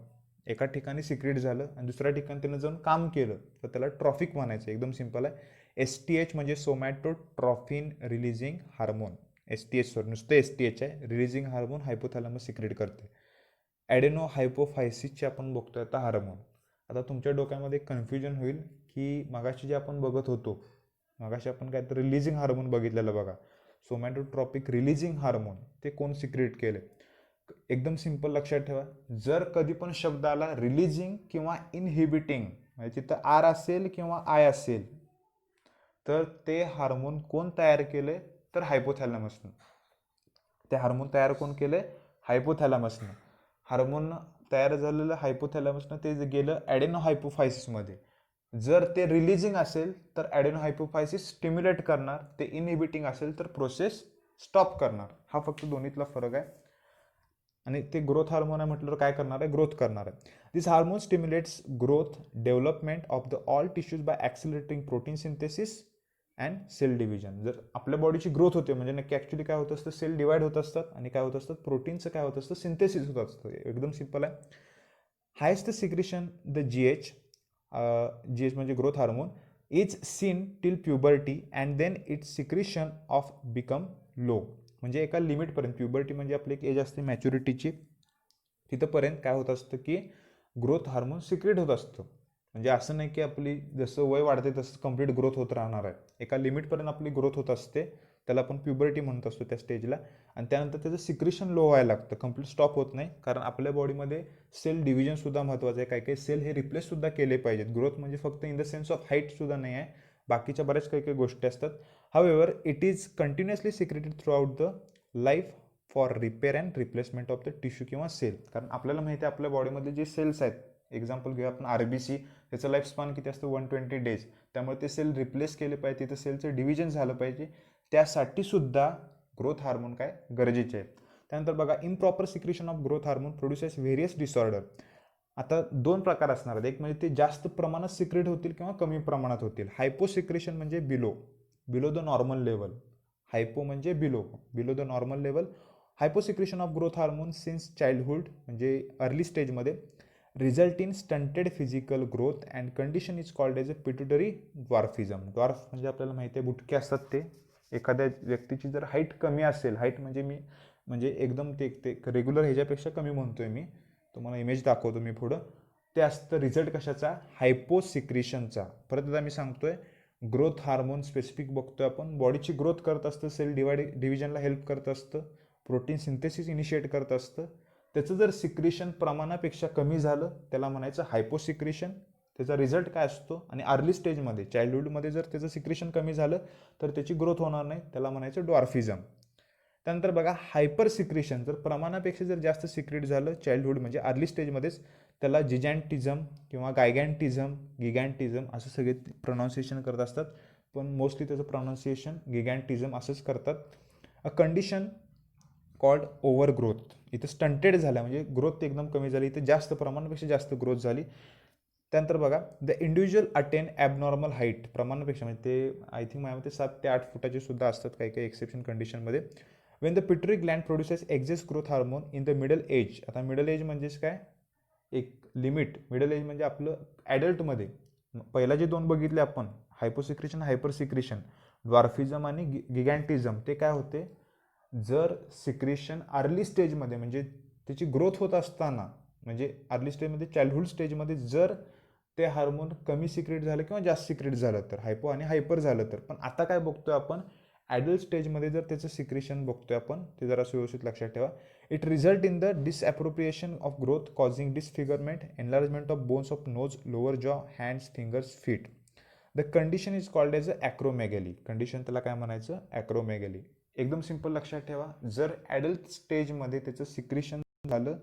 एका ठिकाणी सिक्रेट झालं आणि दुसऱ्या ठिकाणी त्यानं जाऊन काम केलं तर त्याला ट्रॉफिक म्हणायचं. एकदम सिंपल आहे. STH म्हणजे सोमॅटोट्रॉफिन रिलीजिंग हार्मोन. नुसतं STH आहे. रिलीजिंग हार्मोन हायपोथॅलॅमस सिक्रेट करते. ॲडेनो हायपोफायसिसचे आपण बघतोय आता हार्मोन. आता तुमच्या डोक्यामध्ये कन्फ्युजन होईल की मगाशी जे आपण बघत होतो, मगाशी आपण काय तर रिलीजिंग हार्मोन बघितलेलं बघा, सोमॅटोट्रॉपिक रिलीजिंग हार्मोन, ते कोण सिक्रेट केले. एकदम सिंपल लक्षात ठेवा, जर कधी पण शब्द आला रिलीजिंग किंवा इनहिबिटिंग म्हणजे तिथं आर असेल किंवा आय असेल तर ते हार्मोन कोण तयार केले, तर हायपोथॅलॅमसनं. ते हार्मोन तयार कोण केले, हायपोथॅलॅमसनं. हार्मोन तयार झालेलं हायपोथॅलॅमसनं ते गेलं ॲडेनो हायपोफायसिसमध्ये. जर ते रिलीजिंग असेल तर ॲडेनो हायपोफायसिस स्टिम्युलेट करणार, ते इनहिबिटिंग असेल तर प्रोसेस स्टॉप करणार. हा फक्त दोन्हीतला फरक आहे. आणि ते ग्रोथ हार्मोन आहे म्हटल्यावर काय करणार आहे, ग्रोथ करणार आहे. This hormone stimulates growth development of the all tissues by accelerating protein synthesis and cell division. जर आपल्या बॉडीची ग्रोथ होते म्हणजे नक्की ॲक्च्युली काय होत असतं, सेल डिवाइड होत असतात आणि काय होत असतं, प्रोटीनचं काय होत असतं, सिंथेसिस होत असतं. एकदम सिंपल आहे. हायस्ट सिक्रेशन द GH म्हणजे growth hormone is seen till puberty and then its secretion of become low. म्हणजे एका लिमिटपर्यंत, प्युबर्टी म्हणजे आपली एक एज असते मॅच्युरिटीची, तिथंपर्यंत काय होत असतं की ग्रोथ हार्मोन सिक्रेट होत असतं. म्हणजे असं नाही की आपली जसं वय वाढते तसं कंप्लीट ग्रोथ होत राहणार आहे. एका लिमिटपर्यंत आपली ग्रोथ होत असते, त्याला आपण प्युबर्टी म्हणत असतो त्या स्टेजला. आणि त्यानंतर त्याचं सिक्रेशन लो व्हायला लागतं, कंप्लीट स्टॉप होत नाही. कारण आपल्या बॉडीमध्ये सेल डिव्हिजनसुद्धा महत्त्वाचं आहे. काही काही सेल हे रिप्लेससुद्धा केले पाहिजेत. ग्रोथ म्हणजे फक्त इन द सेन्स ऑफ हाईटसुद्धा नाही आहे, बाकीच्या बऱ्याच काही काही गोष्टी असतात. However it is continuously secreted through out the life for repair and replacement of the tissue किंवा सेल. कारण आपल्याला माहिती आहे आपल्या बॉडीमध्ये जे सेल्स आहेत, एक्झाम्पल घेऊया आपण RBC, त्याचं लाईफ स्पॅन किती असतं, 120 डेज. त्यामुळे ते सेल रिप्लेस केले पाहिजे, तिथं सेलचं डिव्हिजन झालं पाहिजे. त्यासाठी सुद्धा ग्रोथ हार्मोन काय गरजेचे आहे. त्यानंतर बघा, improper secretion of growth hormone produces various disorder. आता 2 प्रकार असणार आहेत. एक म्हणजे ते जास्त प्रमाणात सिक्रेट होतील किंवा कमी प्रमाणात होतील. हायपो सिक्रेशन म्हणजे below the normal level. Hypo म्हणजे below the normal level. Hyposecretion of growth hormone since childhood म्हणजे अर्ली स्टेजमध्ये result in stunted physical growth and condition is called as a pituitary dwarfism. Dwarf म्हणजे आपल्याला माहिती आहे बुटके असतात ते. एखाद्या व्यक्तीची जर हाईट कमी असेल, हाईट म्हणजे एकदम ते रेग्युलर ह्याच्यापेक्षा कमी म्हणतोय मी, तुम्हाला इमेज दाखवतो मी पुढं. ते असतं रिझल्ट कशाचा, हायपोसिक्रेशनचा. परत एकदा मी सांगतोय, ग्रोथ हार्मोन स्पेसिफिक बघतोय आपण, बॉडीची ग्रोथ करत असतं, सेल डिव्हिजनला हेल्प करत असतं, प्रोटीन सिंथेसिस इनिशिएट करत असतं. त्याचं जर सिक्रेशन प्रमाणापेक्षा कमी झालं त्याला म्हणायचं हायपोसिक्रेशन. त्याचा रिझल्ट काय असतो, आणि अर्ली स्टेजमध्ये चाइल्डहुडमध्ये जर त्याचं सिक्रेशन कमी झालं तर त्याची ग्रोथ होणार नाही, त्याला म्हणायचं ड्वार्फिझम. त्यानंतर बघा, हायपर सिक्रेशन जर प्रमाणापेक्षा जर जास्त सिक्रेट झालं चाइल्डहुड म्हणजे अर्ली स्टेजमध्येच, त्याला जिजॅन्टिझम किंवा गिगॅन्टिझम असं सगळे प्रोनाऊन्सिएशन करत असतात, पण मोस्टली त्याचं प्रोनाऊन्सिएशन गिगॅन्टिझम असंच करतात. अ कंडिशन कॉल्ड ओव्हर ग्रोथ. इथं स्टंटेड झाला म्हणजे ग्रोथ एकदम कमी झाली, इथं जास्त प्रमाणापेक्षा जास्त ग्रोथ झाली, त्यानंतर बघा the individual attain abnormal height, प्रमाणापेक्षा म्हणजे ते आय थिंक माझ्या मते 7 ते 8 फुटाचे सुद्धा असतात काही काही एक्सेप्शन कंडिशनमध्ये. When the pituitary gland produces excess growth hormone in the middle age. आता मिडल एज म्हणजेच काय, एक लिमिट. मिडल एज म्हणजे आपलं ॲडल्टमध्ये पहिला जे 2 बघितले आपण, हायपोसिक्रेशन हायपरसिक्रेशन, ड्वार्फिझम आणि गिगॅन्टिझम, ते काय होते, जर सिक्रेशन अर्ली स्टेजमध्ये म्हणजे त्याची ग्रोथ होत असताना, म्हणजे अर्ली स्टेजमध्ये चाइल्डहुड स्टेजमध्ये जर ते हार्मोन कमी सिक्रेट झालं किंवा जास्त सिक्रेट झालं तर हायपो आणि हायपर झालं तर. पण आता काय बघतोय आपण, ॲडल्ट स्टेजमध्ये जर त्याचं सिक्रेशन बघतोय आपण, ते जरा व्यवस्थित लक्षात ठेवा. It result in the disappropriation of growth causing disfigurement, enlargement of bones of nose, lower jaw, hands, fingers, feet. The condition is called as a acromegaly. Condition त्याला काय म्हणायचं, ॲक्रोमेगॅली. एकदम सिंपल लक्षात ठेवा, जर ॲडल्ट स्टेजमध्ये त्याचं सिक्रेशन झालं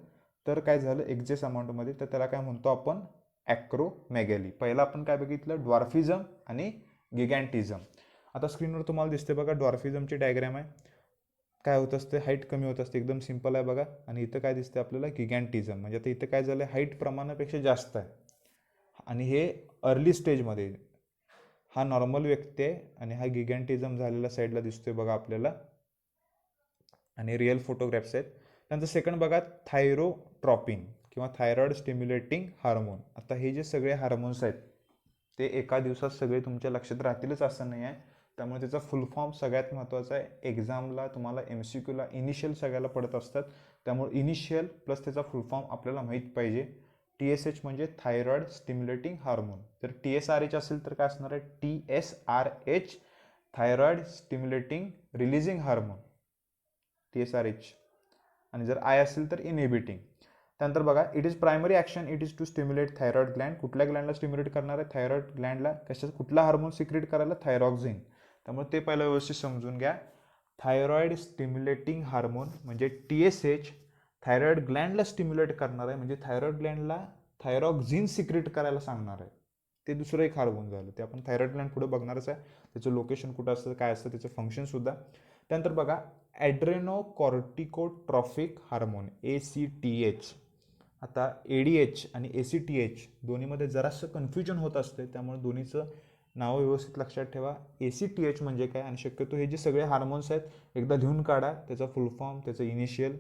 तर काय झालं एक्झेस अमाऊंटमध्ये, तर त्याला काय म्हणतो आपण, ॲक्रोमेगॅली. पहिला आपण काय बघितलं, ड्वार्फिझम आणि गिगॅन्टिझम. आता स्क्रीनवर तुम्हाला दिसते बघा, ड्वार्फिझमची डायग्रॅम आहे. काय होत असते, हाईट कमी होत असते, एकदम सिंपल आहे बघा. आणि इथं काय दिसते आपल्याला, गिगॅन्टिझम. म्हणजे आता इथं काय झालं, हाईट प्रमाणापेक्षा जास्त आहे आणि हे अर्ली स्टेजमध्ये. हा नॉर्मल व्यक्ती आहे आणि हा गिगॅन्टिझम झालेला साईडला दिसतोय बघा आपल्याला, आणि रिअल फोटोग्राफ्स आहेत. त्यानंतर सेकंड बघा, थायरोट्रॉपिन किंवा थायरॉइड स्टिम्युलेटिंग हार्मोन. आता हे जे सगळे हार्मोन्स आहेत ते एका दिवसात सगळे तुमच्या लक्षात राहतीलच असं नाही आहे. त्यामुळे त्याचा फुल फॉर्म सगळ्यात महत्त्वाचा आहे. एक्झामला तुम्हाला MCQला इनिशियल सगळ्याला पडत असतात, त्यामुळे इनिशियल प्लस त्याचा फुल फॉर्म आपल्याला माहीत पाहिजे. TSH म्हणजे थायरॉइड स्टिम्युलेटिंग हार्मोन. तर TSRH असेल तर काय असणार आहे, TSRH thyroid stimulating releasing hormone, TSRH. आणि जर I असेल तर इनहिबिटिंग. त्यानंतर बघा, it is primary action, it is to stimulate thyroid gland. कुठल्या ग्लँडला स्टिम्युलेट करणार आहे, थायरॉइड ग्लँडला. कुठला हार्मोन सिक्रेट करायला, थायरॉक्झिन. त्यामुळे ते पहिलं व्यवस्थित समजून घ्या. थायरॉइड स्टिम्युलेटिंग हार्मोन म्हणजे TSH थायरॉइड ग्लँडला स्टिम्युलेट करणार आहे, म्हणजे थायरॉइड ग्लँडला थायरॉक्झिन सिक्रेट करायला सांगणार आहे. ते दुसरं एक हार्मोन झालं, ते आपण थायरॉइड ग्लँड पुढे बघणारच आहे. त्याचं लोकेशन कुठं असतं, काय असतं, त्याचं फंक्शनसुद्धा. त्यानंतर बघा, ॲड्रेनोकॉर्टिकोट्रॉफिक हार्मोन, ACTH. आता ADH आणि ACTH दोन्हीमध्ये जरासं कन्फ्युजन होत असते, त्यामुळे दोन्हीचं नाव व्यवस्थित लक्षात ठेवा. ACTH म्हणजे काय, आणि शक्यतो हे जे सगळे हार्मोन्स आहेत एकदा लिहून काढा, त्याचा फुल फॉर्म, त्याचं इनिशियल.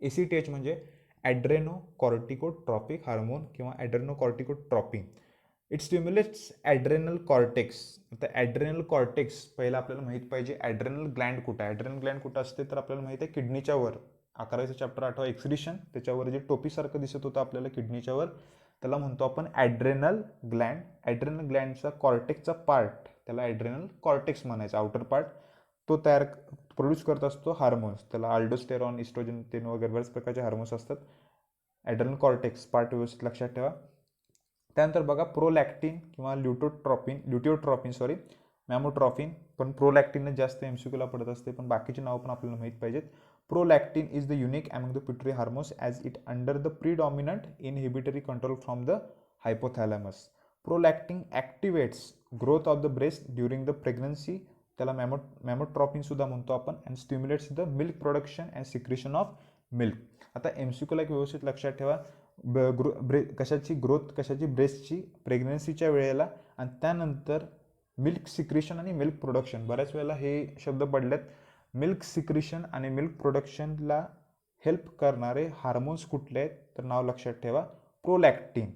ACTH म्हणजे ॲड्रेनोकॉर्टिकोट्रॉपिक हार्मोन किंवा adrenocorticotropin. It stimulates adrenal cortex. आता ॲड्रेनल कॉर्टेक्स पहिलं आपल्याला माहीत पाहिजे, ॲड्रेनल ग्लँड कुठं आहे. ॲड्रेनल ग्लँड कुठं असते तर आपल्याला माहिती आहे किडनीच्या वर. 11वीचं चॅप्टर आठवा, एक्सक्रिशन, त्याच्यावर जे टोपीसारखं दिसत होतं आपल्याला किडनीच्या वर, त्याला म्हणतो आपण ॲड्रेनल ग्लँड. ॲड्रेनल ग्लँडचा कॉर्टेक्सचा पार्ट, त्याला ॲड्रेनल कॉर्टेक्स म्हणायचा, आउटर पार्ट. तो प्रोड्यूस करत असतो हार्मोन्स, त्याला आल्डोस्टेरॉन, इस्ट्रोजन, तेन वगैरे बऱ्याच प्रकारचे हार्मोन्स असतात. ॲड्रेनल कॉर्टेक्स पार्ट व्यवस्थित लक्षात ठेवा. त्यानंतर बघा, प्रोलॅक्टिन किंवा ल्युटिओट्रॉपिन मॅमोट्रॉफिन. पण प्रोलॅक्टिनच जास्त MCQला पडत असते, पण बाकीची नावं पण आपल्याला माहीत पाहिजेत. Prolactin is the unique among the pituitary hormones as it under the predominant inhibitory control from the hypothalamus. Prolactin activates growth of the breast during the pregnancy, त्याला मॅमोट्रॉपिनसुद्धा म्हणतो आपण. And stimulates the milk production and secretion of milk. आता MCQला एक व्यवस्थित लक्षात ठेवा, कशाची ग्रोथ, कशाची, ब्रेस्टची, प्रेग्नन्सीच्या वेळेला, आणि त्यानंतर मिल्क सिक्रेशन आणि मिल्क प्रोडक्शन. बऱ्याच वेळेला हे शब्द पडलेत. मिल्क सिक्रेशन आणि मिल्क प्रोडक्शनला हेल्प करणारे हार्मोन्स कुठले आहेत तर नाव लक्षात ठेवा, प्रोलॅक्टिन.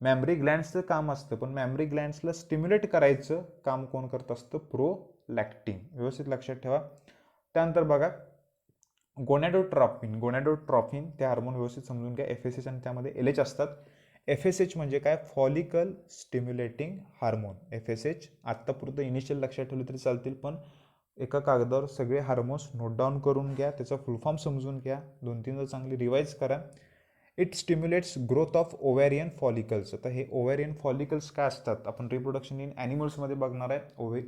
मॅमरी ग्लँड्सचं काम असतं, पण मॅमरी ग्लँड्सला स्टिम्युलेट करायचं काम कोण करत असतं, प्रोलॅक्टिन. व्यवस्थित लक्षात ठेवा. त्यानंतर बघा, गोनॅडोट्रॉपिन ते हार्मोन व्यवस्थित समजून घ्या. FSH आणि त्यामध्ये LH असतात. FSH म्हणजे काय, फॉलिकल स्टिम्युलेटिंग हार्मोन. FSH आत्तापुरतं इनिशियल लक्षात ठेवलं तरी चालतील, पण एका कागदावर सगळे हार्मोन्स नोट डाऊन करून घ्या, त्याचा फुल फॉर्म समजून घ्या, 2-3दा चांगली रिवाईज करा. It stimulates growth of ovarian follicles. आता हे ओव्हॅरियन फॉलिकल्स काय असतात, आपण रिप्रोडक्शन इन ॲनिमल्समध्ये बघणार आहे.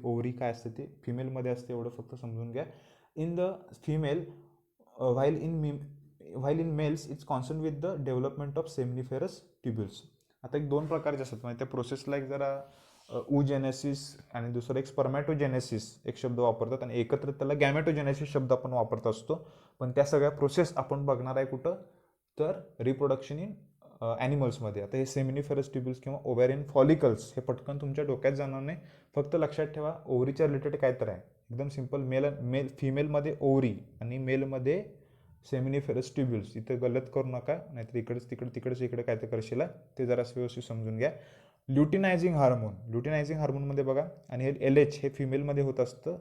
ओव्हरी काय असते ते फिमेलमध्ये असते, एवढं फक्त समजून घ्या. In the female while in males it's concerned with the development of seminiferous tubules. आता एक 2 प्रकारचे असतात, म्हणजे त्या प्रोसेसला एक जरा oogenesis आणि दुसरं एक स्पर्मॅटोजेनेसिस एक शब्द वापरतात, आणि एकत्र त्याला गॅमेटोजेनेसिस शब्द आपण वापरत असतो. पण त्या सगळ्या प्रोसेस आपण बघणार आहे कुठं तर रिप्रोडक्शन इन ॲनिमल्समध्ये. आता हे सेमिनिफेरस ट्युब्युल्स किंवा ओव्हॅरियन फॉलिकल्स हे पटकन तुमच्या डोक्यात जाणार नाही. फक्त लक्षात ठेवा ओव्हरीच्या रिलेटेड काय तर आहे. एकदम सिम्पल. फिमेलमध्ये ओव्हरी आणि मेलमध्ये सेमिनिफेरस ट्युब्युल्स. इथं गलत करू नका, नाहीतर तिकडच इकडे काय तर करशील. ते जरा व्यवस्थित समजून घ्या. ल्युटिनायझिंग हार्मोनमध्ये बघा, आणि हे LH हे फिमेलमध्ये होत असतं.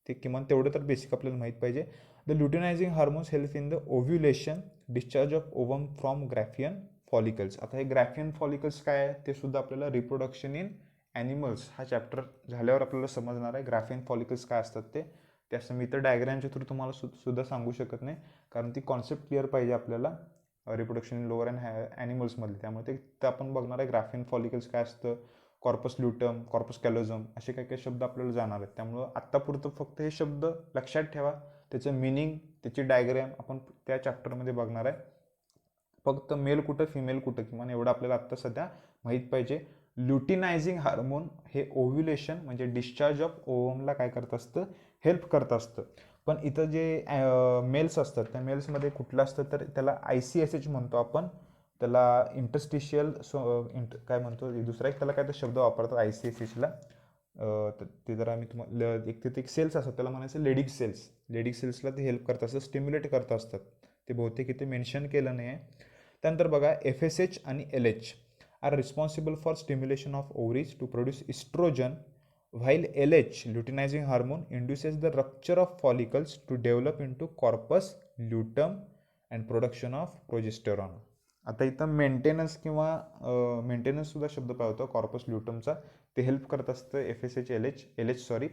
ते किमान तेवढं तर बेसिक आपल्याला माहीत पाहिजे. The luteinizing hormones help in the ovulation, discharge of ovum from Graafian follicles. आता हे ग्रॅफियन फॉलिकल्स काय आहे ते सुद्धा आपल्याला रिप्रोडक्शन इन ॲनिमल्स हा चॅप्टर झाल्यावर आपल्याला समजणार आहे. ग्रॅफियन फॉलिकल्स काय असतात ते असं मी तर डायग्रॅमच्या थ्रू तुम्हाला सुद्धा सांगू शकत नाही, कारण ती कॉन्सेप्ट क्लिअर पाहिजे आपल्याला रिप्रोडक्शन इन लोअर अँड ॲनिमल्समध्ये. त्यामुळे ते आपण बघणार आहे. ग्रॅफियन फॉलिकल्स काय असतं, कॉर्पस ल्युटम, कॉर्पस कॅलोझम असे काही काही शब्द आपल्याला जाणार आहेत. त्यामुळं आत्तापुरतं फक्त हे शब्द लक्षात ठेवा. त्याचं मिनिंग, त्याची डायग्रॅम आपण त्या चॅप्टरमध्ये बघणार आहे. फक्त मेल कुठं फिमेल कुठं किमान एवढं आपल्याला आत्ता सध्या माहीत पाहिजे. ल्युटिनायझिंग हार्मोन हे ओव्ह्युलेशन म्हणजे डिस्चार्ज ऑफ ओवमला काय करत असतं, हेल्प करत असतं. पण इथं जे मेल्स असतात त्या मेल्समध्ये कुठलं असतं तर त्याला ICSH म्हणतो आपण. त्याला इंटरस्टिशियल काय म्हणतो, दुसरा एक त्याला काय तर शब्द वापरतात ICSHला. ते जरा मी तुम्हाला एक सेल्स असतात त्याला म्हणायचं लेडिक सेल्सला ते हेल्प करत असतात, स्टिम्युलेट करत असतात. ते बहुतेक इथे मेन्शन केलं नाही आहे. त्यानंतर बघा FSH आणि LH are responsible for stimulation of ovaries to produce oestrogen, while LH luteinizing hormone induces the rupture of follicles to develop into corpus luteum and production of progesterone. आता इथं मेंटेनन्स किंवा maintenance सुद्धा शब्द पाहतो corpus ल्युटमचा. ते help करत असतं FSH LH.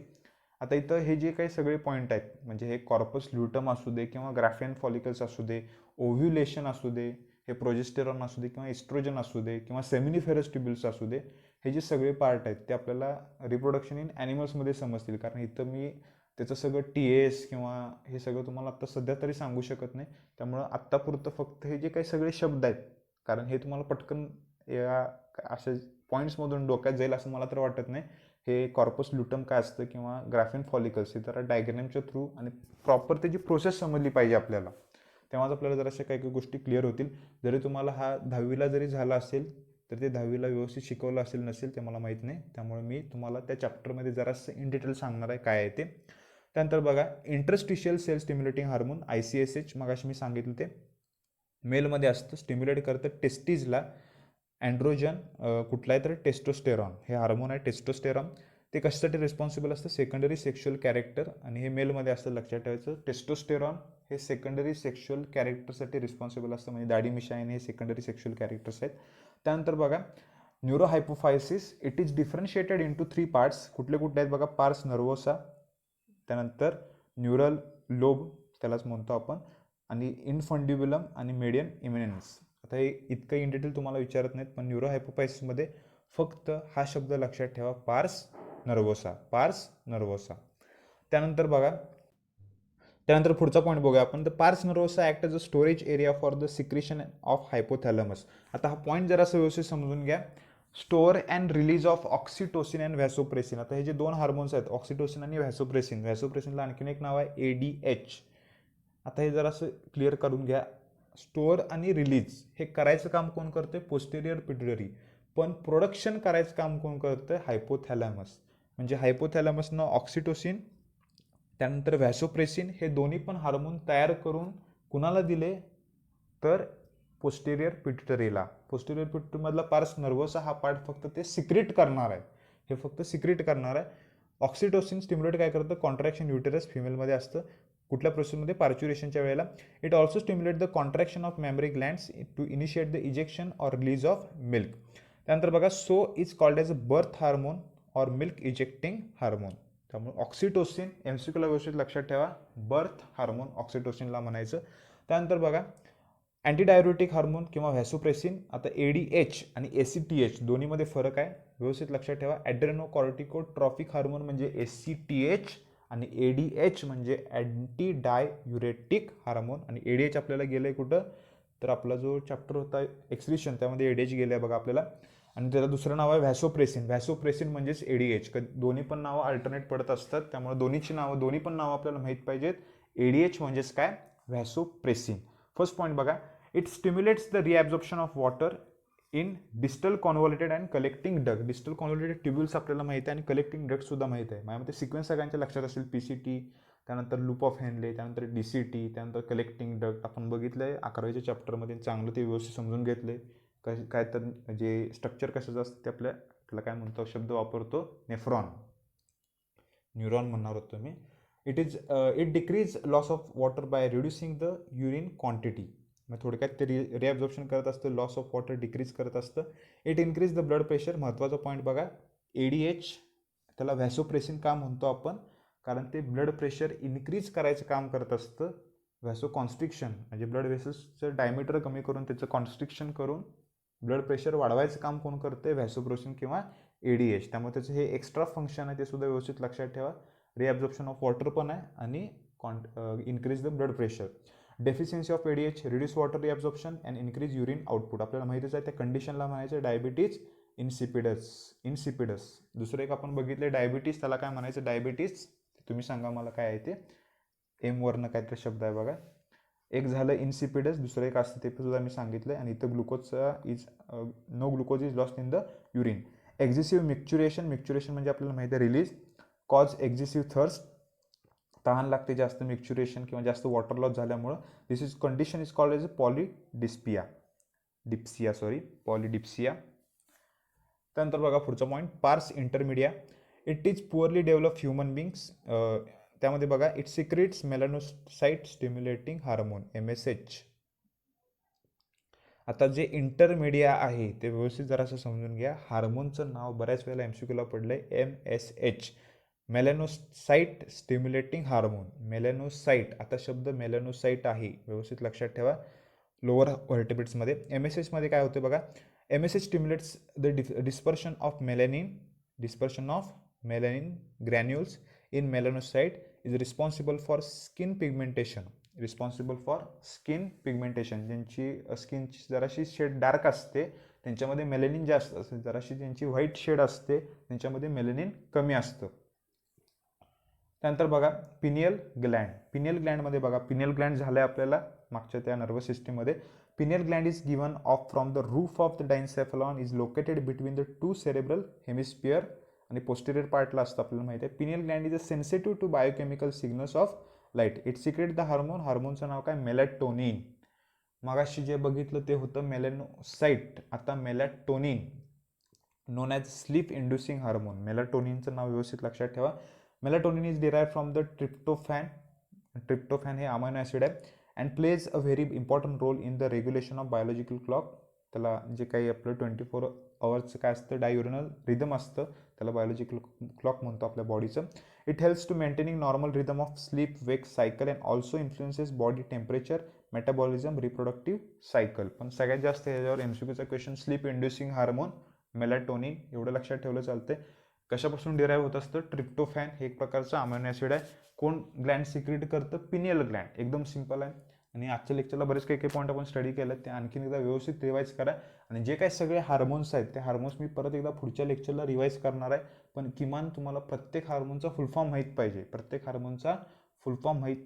आता इथं हे जे काही सगळे पॉईंट आहेत, म्हणजे हे कॉर्पस ल्युटम असू दे किंवा ग्रॅफियन फॉलिकल्स असू दे, ओव्ह्युलेशन असू दे, हे प्रोजेस्टेरॉन असू दे किंवा इस्ट्रोजन असू दे किंवा सेमिनिफेरस ट्युब्युल्स असू दे, हे जे सगळे पार्ट आहेत ते आपल्याला रिप्रोडक्शन इन ॲनिमल्समध्ये समजतील. कारण इथं मी त्याचं सगळं TS किंवा हे सगळं तुम्हाला आत्ता सध्या तरी सांगू शकत नाही. त्यामुळं आत्तापुरतं फक्त हे जे काही सगळे शब्द आहेत, कारण हे तुम्हाला पटकन या अशा पॉईंट्समधून डोक्यात जाईल असं मला तर वाटत नाही. हे कॉर्पस ल्युटम काय असतं किंवा ग्रॅफियन फॉलिकल्स हे जरा डायग्रॅमच्या थ्रू आणि प्रॉपर त्याची प्रोसेस समजली पाहिजे आपल्याला. तेव्हाच आपल्याला जर अशा काही काही गोष्टी क्लिअर होतील. जरी तुम्हाला हा 10वीला जरी झाला असेल तर ते 10वीला व्यवस्थित शिकवलं असेल नसेल ते मला माहीत नाही. त्यामुळे मी तुम्हाला त्या चॅप्टरमध्ये जरासं इन डिटेल सांगणार आहे काय आहे ते. त्यानंतर बघा interstitial cell stimulating hormone ICSH मगाशी मी सांगितलं ते मेलमध्ये असतं. स्टिम्युलेट करतं टेस्टीजला अँड्रोजन कुठला आहे तर टेस्टोस्टेरॉन हे हार्मोन आहे टेस्टोस्टेरॉन. ते कशासाठी रिस्पॉन्सिबल असतं, सेकंडरी सेक्शुअल कॅरेक्टर, आणि हे मेलमध्ये असतं लक्षात ठेवायचं. टेस्टोस्टेरॉन हे सेकंडरी सेक्शुअल कॅरेक्टरसाठी रिस्पॉन्सिबल असतं, म्हणजे दाढी मिशा हे सेकंडरी सेक्शुअल कॅरेक्टर्स आहेत. त्यानंतर बघा neurohypophysis, it is differentiated into 3 parts. कुठले आहेत बघा, पार्स नर्वोसा, त्यानंतर न्यूरल लोब त्यालाच म्हणतो आपण, आणि इनफंडिब्युलम आणि मेडियन इमिनेन्स. आता हे इतकं इन डिटेल तुम्हाला विचारत नाहीत, पण न्यूरोहायपोफायसिसमध्ये फक्त हा शब्द लक्षात ठेवा, पार्स नर्वोसा. त्यानंतर बघा त्यानंतर पुढचा पॉईंट बघूया आपण. The pars nervosa act as a storage area for the secretion of hypothalamus. आता हा पॉईंट जरासं व्यवस्थित समजून घ्या. Store and release of oxytocin and vasopressin. आता हे जे दोन हार्मोन्स आहेत ऑक्सिटोसिन आणि व्हॅसोप्रेसिनला आणखीन एक नाव आहे ADH. आता हे जरासं क्लिअर करून घ्या. स्टोअर आणि रिलीज हे करायचं काम कोण करतंय, पोस्टेरियर पिट्युटरी. पण प्रोडक्शन करायचं काम कोण करतंय, हायपोथॅलॅमस. म्हणजे हायपोथॅलॅमसनं ऑक्सिटोसिन त्यानंतर व्हॅसोप्रेसिन हे दोन्ही पण हार्मोन तयार करून कुणाला दिले तर पोस्टेरियर पिट्युटरीला. पोस्टेरियर पिट्युटरीमधला पार्स नर्वोसा हा पार्ट फक्त ते सिक्रेट करणार आहे, हे फक्त सिक्रेट करणार आहे. ऑक्सिटोसिन स्टिम्युलेट काय करतं, कॉन्ट्रॅक्शन युटेरस फिमेलमध्ये असतं. कुठल्या प्रोसेसमध्ये, पार्च्युरेशनच्या वेळेला. It also stimulate the contraction of mammary glands to initiate the ejection or release of milk. त्यानंतर बघा so is called as a birth hormone or milk ejecting hormone. त्यामुळे ऑक्सिटोसिन MCQला व्यवस्थित लक्षात ठेवा, बर्थ हार्मोन ऑक्सिटोसिनला म्हणायचं. त्यानंतर बघा अँटीडायरोटिक हार्मोन किंवा व्हॅसोप्रेसिन. आता ADH आणि ACTH दोन्हीमध्ये फरक आहे, व्यवस्थित लक्षात ठेवा. ॲड्रेनोकॉर्टिकोट्रॉफिक हार्मोन म्हणजे ACTH आणि ADH म्हणजे अँटी डाययुरेटिक हार्मोन. आणि ADH आपल्याला गेलं आहे कुठं तर आपला जो चॅप्टर होता एक्सक्रीशन त्यामध्ये ADH गेलं आहे बघा आपल्याला. आणि त्याला दुसरं नाव आहे व्हॅसोप्रेसिन म्हणजेच ADH. दोन्ही पण नावं अल्टरनेट पडत असतात, त्यामुळे दोन्ही पण नावं आपल्याला माहीत पाहिजेत. ADH म्हणजेच काय, व्हॅसोप्रेसिन. फर्स्ट पॉईंट बघा, it stimulates the reabsorption of water in distal convoluted and collecting duct. Distal convoluted tubules आपल्याला माहिती आहे आणि कलेक्टिंग डक्ट सुद्धा माहिती आहे. माझ्यामध्ये सिक्वेन्स सगळ्यांच्या लक्षात असेल. PCT, त्यानंतर लूप ऑफ हेनले, त्यानंतर DCT, त्यानंतर कलेक्टिंग डक्ट आपण बघितलं आहे 11वीच्या चॅप्टरमध्ये. चांगलं ते व्यवस्थित समजून घेतले. काय तर जे स्ट्रक्चर कशाचं असतं ते आपल्याला काय म्हणतो, शब्द वापरतो नेफ्रॉन, न्यूरॉन म्हणणार होतो मी. It decrease loss of water by reducing the urine quantity. मग थोडक्यात ते रिॲब्झॉर्प्शन करत असतं, लॉस ऑफ वॉटर डिक्रीज करत असतं. It increase the blood pressure. महत्त्वाचा पॉईंट बघा, ADH त्याला व्हॅसोप्रेसिन का म्हणतो आपण, कारण ते ब्लड प्रेशर इन्क्रीज करायचं काम करत असतं. व्हॅसो कॉन्स्ट्रिक्शन म्हणजे ब्लड व्हेसल्सचं डायमीटर कमी करून त्याचं कॉन्स्ट्रिक्शन करून ब्लड प्रेशर वाढवायचं काम कोण करते, व्हॅसोप्रेसिन किंवा ADH. त्यामुळे त्याचं हे एक्स्ट्रा फंक्शन आहे, ते सुद्धा व्यवस्थित लक्षात ठेवा. रिॲब्झॉर्प्शन ऑफ वॉटर पण आहे आणि increase the blood pressure. Deficiency of ADH reduce water reabsorption and increase urine output. आपल्याला माहितीच आहे त्या कंडिशनला म्हणायचं डायबिटीज इन्सिपिडस. दुसरं एक आपण बघितलं डायबिटीज, त्याला काय म्हणायचं, डायबिटीज. तुम्ही सांगा मला काय आहे ते. एमवरनं काहीतरी शब्द आहे बघा. एक झालं इन्सिपिडस, दुसरं एक असतं ते सुद्धा मी सांगितलं. आणि इथं ग्लुकोजचा no glucose is lost in the urine. Excessive micturition म्हणजे आपल्याला माहिती आहे रिलीज. कॉज एक्झिसिव्ह थर्स्ट, तहान लागते जास्त मिक्च्युरेशन किंवा जास्त वॉटर लॉस झाल्यामुळं. This is condition is called as polydipsia. त्यानंतर बघा पुढचा point, pars intermedia. It is poorly develop human beings. त्यामध्ये बघा, it secretes melanocyte stimulating hormone MSH. आता जे इंटरमिडिया आहे ते व्यवस्थित जरासं समजून घ्या. हार्मोनचं नाव बऱ्याच वेळेला MCQला पडलंय MSH, मेलॅनोसाइट स्टिम्युलेटिंग हार्मोन. मेलॅनोसाइट, आता शब्द मेलॅनोसाइट आहे, व्यवस्थित लक्षात ठेवा. लोअर व्हर्टेब्रेट्समध्ये MSH मध्ये काय होते बघा, MSH stimulates the dispersion of melanin granules in melanocyte is responsible for skin pigmentation. ज्यांची स्किनची जराशी शेड डार्क असते त्यांच्यामध्ये मेलॅनिन जास्त असते, जराशी ज्यांची व्हाईट शेड असते त्यांच्यामध्ये मेलॅनिन कमी असतं. त्यानंतर बघा पिनियल ग्लँडमध्ये बघा, पिनियल ग्लँड झालं आहे आपल्याला मागच्या त्या नर्वस सिस्टीममध्ये. Pineal gland is given off from the roof of the diencephalon, is located between the 2 cerebral hemisphere आणि पोस्टेरियर पार्टला असतं आपल्याला माहिती आहे. Pineal gland is a sensitive to biochemical signals of light. It secrete the हार्मोनचं नाव काय, melatonin. मगाशी जे बघितलं ते होतं मेलॅनोसाइट, आता melatonin, known as sleep inducing hormone. मेलॅटोनिनचं नाव व्यवस्थित लक्षात ठेवा. Melatonin is derived from the tryptophan हे अमायनो ॲसिड आहे. And plays a very important role in the regulation of biological clock. त्याला जे काही आपलं 24 आवर्सचं काय असतं, डाययुरनल रिदम असतं, त्याला बायोलॉजिकल क्लॉक म्हणतो आपल्या बॉडीचं. It helps to maintaining normal rhythm of sleep wake cycle and also influences body temperature, metabolism, reproductive cycle. पण सगळ्यात जास्त ह्याच्यावर MCQचा question sleep inducing hormone melatonin, एवढं लक्षात ठेवलं चालते. कशापासून डिराईव्ह होत असतं, ट्रिप्टोफॅन हे एक प्रकारचं अमायनो ॲसिड आहे. कोण ग्लँड सिक्रेट करतं, पिनियल ग्लँड. एकदम सिंपल आहे. आणि आजच्या लेक्चरला बरेच काही पॉईंट आपण स्टडी केलं, ते आणखीन एकदा व्यवस्थित रिवाईज करा. आणि जे काही सगळे हार्मोन्स आहेत ते हार्मोन्स मी परत एकदा पुढच्या लेक्चरला रिवाईज करणार आहे. पण किमान तुम्हाला प्रत्येक हार्मोनचा फुलफॉर्म माहीत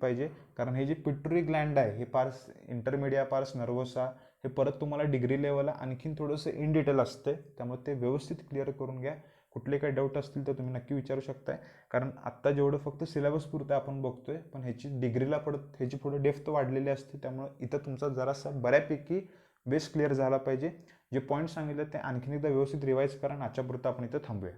पाहिजे. कारण हे जे पिट्युटरी ग्लँड आहे हे पार्स इंटरमिडिया, पार्स नर्वोसा, हे परत तुम्हाला डिग्री लेवलला आणखीन थोडंसं इन डिटेल असते. त्यामुळे ते व्यवस्थित क्लिअर करून घ्या. कुठले काही डाऊट असतील तर तुम्ही नक्की विचारू शकताय. कारण आत्ता जेवढं फक्त सिलेबस पुरतं आपण बघतोय, पण ह्याची डिग्रीला ह्याची पुढे डेप्थ वाढलेली असते. त्यामुळे इथं तुमचा जरासा बऱ्यापैकी बेस क्लिअर झाला पाहिजे. जे पॉईंट सांगितले ते आणखीन एकदा व्यवस्थित रिवाईज करा आणि आजच्यापुरतं आपण इथं थांबूया.